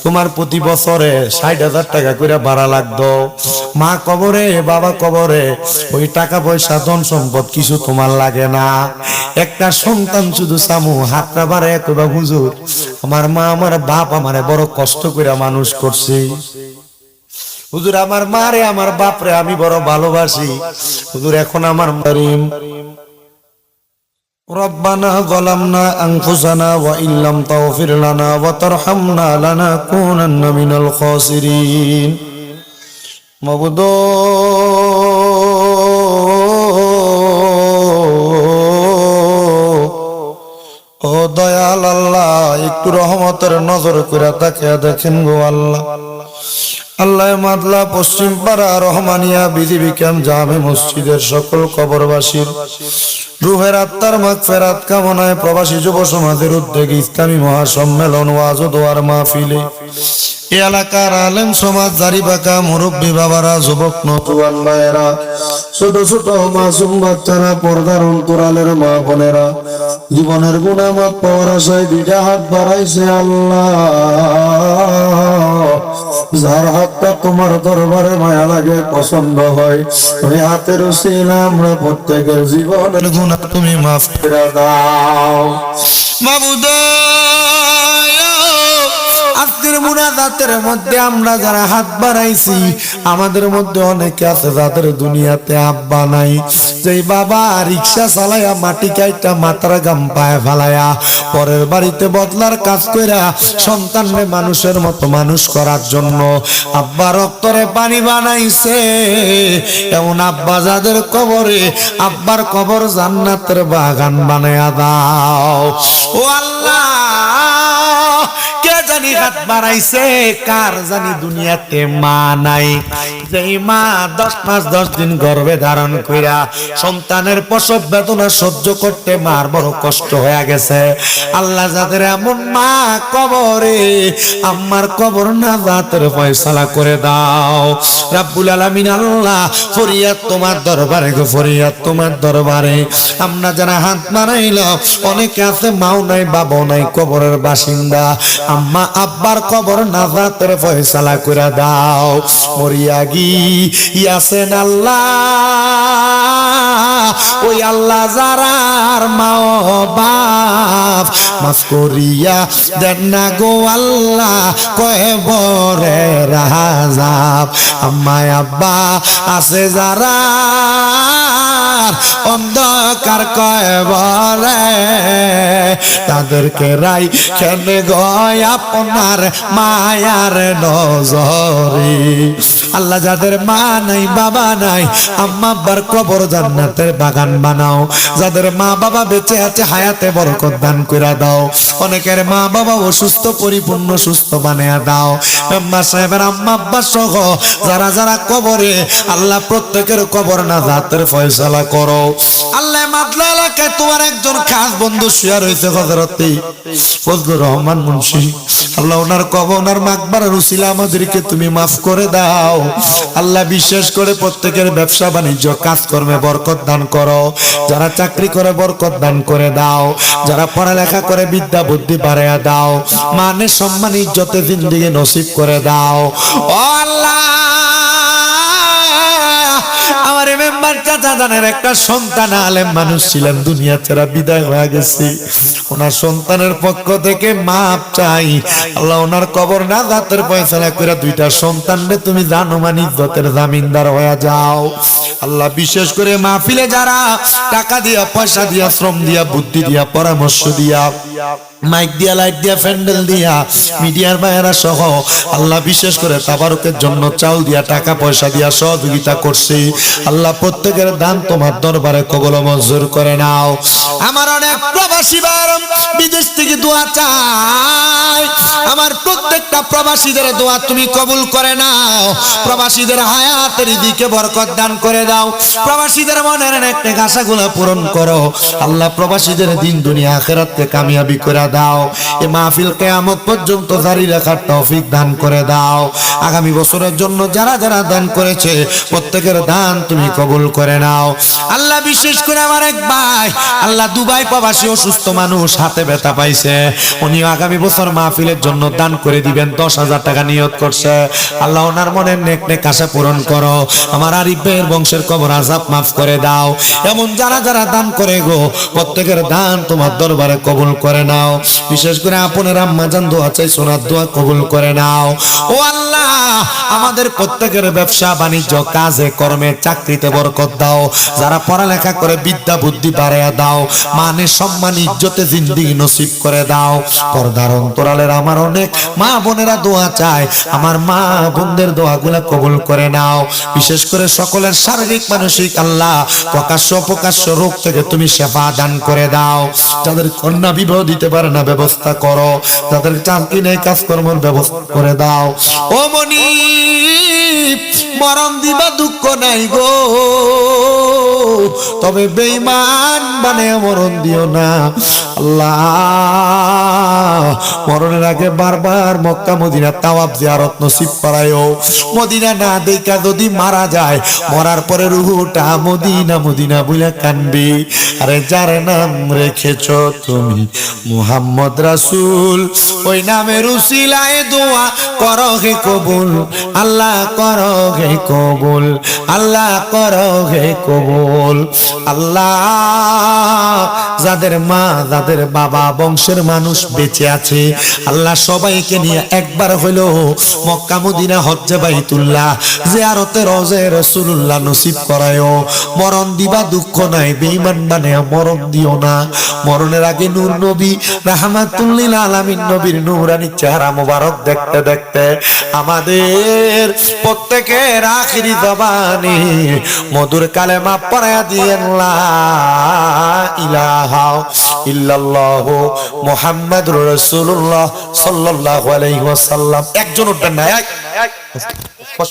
তোমার প্রতি বছরে 60,000 টাকা করে ভাড়া লাগতো। মা কবরে বাবা কবরে ওই টাকা পয়সা ধন সম্পদ কিছু তোমার লাগে না, একটা সন্তান শুধু সামু হাতটা বাড়ে কইবা হুজুর আমার মা আমার বাপ আমারে বড় কষ্ট করে মানুষ করছে, হুজুর আমার মারে আমার বাপরে আমি বড় ভালোবাসি, হুজুর এখন আমার করিম রব্বানা যালামনা আনফুসানা ওয়া ইল্লাম তাগফির লানা ওয়া তারহামনা লানাকুনান্না মিনাল খাসিরিন। মাবুদ ও দয়াল আল্লাহ, একটু রহমতের নজর করে তাকিয়ে দেখেন গো আল্লাহ। আল্লাহ মাদলা পশ্চিম পাড়া রহমানিয়া বিজিবি ক্যাম্প জামে মসজিদের সকল কবরবাসীর রুহের আত্মার মাগফিরাত কামনায় প্রবাসী যুব সমাজের উদ্যোগে ইসলামী মহাসম্মেলন ওয়াজ ও দোয়ার মাহফিলে এই এলাকার আলেম সমাজ, জারি বাঁকা মুরব্বী বাবারা, যুবক নতুন ভাইয়েরা, ছোট ছোট মাসুম বাচ্চারা, পর্দার অন্তরালের মা বোনেরা, জীবনের গুণামাপ পাওয়ার আশায় 2টা হাত বাড়াইছে আল্লাহ। যার হাতটা তোমার দরবারে মায়া লাগে, পছন্দ হয়, ওই হাতের উসিলা আমরা প্রত্যেকের জীবনের গুনাহ তুমি মাফ করে দাও মাবুদ। আজকের মুনাজাতের মধ্যে আমরা যারা হাত বাড়াইছি, আমাদের মধ্যে অনেকে আছে যাদের দুনিয়াতে আব্বা নাই, যেই বাবা রিক্সা চালায়া মাটি কাইটা মাথার গাম পায়ে ফেলায়া পরের বাড়িতে বদলার কাজ কইরা সন্তানরে মানুষের মতো মানুষ করার জন্য আব্বা রক্তরে পানি বানাইছে, এমন আব্বা যাদের কবরে, আব্বার কবর জান্নাতের বাগান বানায়া দাও ও আল্লাহ। কে জানি হাত বাড়াইছে, কার জানি দুনিয়াতে মা নাই, যেই মা 10 মাস 10 দিন গর্ভে ধারণ কইরা সন্তানের প্রসব বেদনা সহ্য করতে মার বড় কষ্ট হয়ে গেছে, আল্লাহ যাদের এমন মা কবরে, আম্মার কবর না জাতের ফয়সালা করে দাও রাব্বুল আলামিন। আল্লাহ ফরিয়াদ তোমার দরবারে গো, ফরিয়াদ তোমার দরবারে। আমরা যারা হাত বাড়াইলাম, অনেকে আছে মাও নাই বাবাও নাই, কবরের বাসিন্দা, আম্মা আব্বার কবর নাজাতের ফয়সালা করে দাও। মরিয়া গিয়াছেন আল্লাহ, ওই আল্লাহ যারার মা বাপ মাফ করিয়া দেন না গো আল্লাহ, কবরের আযাব। আম্মা আব্বা আছে যারা অন্ধকার কবরে, তাদেরকে রাই কেন গয় আপনার মায়ার নজরে। আল্লাহ যাদের মা নাই বাবা নাই, আম্মা আব্বার কবর জান্নাতের বাগান বানাও। যাদের মা বাবা বেঁচে আছে, হায়াতে বরকত দান করে দাও। অনেকের মা বাবা অসুস্থ, পরিপূর্ণ সুস্থ বানিয়ে দাও। আম্মা সাহেবের আম্মা আব্বা সহ যারা যারা কবরে, আল্লাহ প্রত্যেকের কবর নাজাতের ফয়সালা করো। আল্লাহ মাদলা এলাকায় তোমার একজন খাস বন্ধু শুয়ে রয়েছে হযরতে ফজলুর রহমান মুন্সি। আল্লাহ ওনার কবর ওনার মাকবারের উসিলা আমাদেরকে তুমি মাফ করে দাও। আল্লাহ বিশেষ করে প্রত্যেকের ব্যবসা বাণিজ্য কাজকর্মে বরকত দান করো। যারা চাকরি করে বরকত দান করে দাও, যারা পড়ালেখা করে বিদ্যা বুদ্ধি বাড়াইয়া দাও, মানে সম্মান ইজ্জতে জিন্দেগি নসিব করে দাও। ও আল্লাহ, আমার মেম্বার চাচা জানের একটা সন্তান আলেম মানুষ ছিলেন, দুনিয়া ছেড়ে বিদায় হয়ে গেছে। ওনার সন্তানের পক্ষ থেকে মাপ চাই। আল্লাহ ওনার কবর নাজাতের ফয়সালা করে দুইটা সন্তানরে তুমি জানো মান ইজ্জতের জামিনদার হয়ে যাও। আল্লাহ বিশেষ করে মাহফিলে যারা টাকা দিয়া, পয়সা দিয়া, শ্রম দিয়া, বুদ্ধি দিয়া, পরামর্শ দিয়া, মাইক দিয়া, লাইট দিয়া, প্যান্ডেল দিয়া, মিডিয়ার বাইরা সহ আল্লাহ বিশেষ করে তাবারুকের জন্য চাউল দিয়া, টাকা পয়সা দিয়া সহযোগিতা করছে, আল্লাহ প্রত্যেকের দান তোমার দরবারে কবুল ও মঞ্জুর করে নাও। আমার অনেক প্রবাসী ভাই বিদেশ থেকে দোয়া চাই, আমার প্রত্যেকটা প্রবাসীদের দোয়া তুমি কবুল করে নাও। প্রবাসীদের হায়াতের দিকে বরকত দান করে দাও। প্রবাসীদের মনের নেক আশাগুলো পূরণ করো। আল্লাহ প্রবাসীদের দিন দুনিয়া আখিরাতে কামিয়াবি করে দাও। এই মাহফিল কিয়ামত পর্যন্ত জারি রাখার তৌফিক দান করে দাও। আগামী বছরের জন্য যারা যারা দান করেছে প্রত্যেকের দান তুমি কবুল করে নাও। আল্লাহ বিশেষ করে আমার এক ভাই, আল্লাহ দুবাই প্রবাসী অসুস্থ মানুষ, হাতে ব্যথা পাইছে, উনি আগামী বছর মাহফিলের জন্য দান করে দিবেন, 10,000 টাকা নিয়ত করছে। আল্লাহ ওনার মনের নেক আশা পূরণ করো। আমার আরিফ ভাইয়ের বংশের কবর আযাব মাফ করে দাও। এমন যারা যারা দান করে গো প্রত্যেকের দান তোমার দরবারে কবুল করে নাও। বিশেষ করে আপনার আম্মা জান দোয়া চাই, সোনার দোয়া কবুল করে নাও। ও আল্লাহ, আমাদের প্রত্যেকের ব্যবসা বাণিজ্য, কাজে কর্মে, চাকরিতে বরকত দাও। যারা পড়ালেখা করে বিদ্যা বুদ্ধি বাড়াইয়া দাও, মানে সম্মান ইজ্জতে জিন্দেগি নসিব করে দাও। পর্দার অন্তরালের আমার অনেক মা বোনেরা দোয়া চায়, আমার মা বোনদের দোয়াগুলা কবুল করে নাও। বিশেষ করে সকলের শারীরিক মানসিক আল্লাহ প্রকাশ্য অপ্রকাশ্য রোগ থেকে তুমি সেবা দান করে দাও। যাদের কন্যা বিবাহ দিতে পারে না ব্যবস্থা করো, যাদের চাকরি নেই কাজকর্মের ব্যবস্থা করে দাও। ও মনি, মরণ দিবা দুঃখ নাই গো, তবে বেঈমান বানায় মরণ দিও না। আল্লাহ, মরণের আগে বারবার মক্কা মদিনা তাওয়াফ জিয়ারত নসিব করায়ও। মদিনা না দেখা যদি মারা যায়, মরার পরে রুহটা মদিনা মদিনা বলে কানবি। আরে যার নাম রেখেছো তুমি মুহাম্মদ রাসূল, ওই নামের উসিলায় দোয়া করো হে কবুল। আল্লাহ করো হে কবুল, আল্লাহ করো হে কবুল। আল্লাহ, যাদের মা যাদের বাবা বংশের মানুষ বেঁচে আছে, আল্লাহ সবাইকে নিয়ে একবার হইলো মক্কা মদিনা হজ্জে বাইতুল্লাহ জিয়ারতে রওজা রাসূলুল্লাহ নসিব করায়ও। মরণ দিবা দুঃখ নাই, বেঈমান বানায়া মরণ দিও না। মরণের আগে নূর নবী রাহমাতুল লিল আলামিন নবীর নূরানি চেহারা মোবারক দেখতে দেখতে আমাদের প্রত্যেকের আখিরি জবানে মধুর কালেমা পড়ায়া দিয়েন, লা ইলাহা ইল্লাল্লাহু মুহাম্মাদুর রাসূলুল্লাহ সাল্লাল্লাহু আলাইহি ওয়াসাল্লাম। একজন উঠবেন না,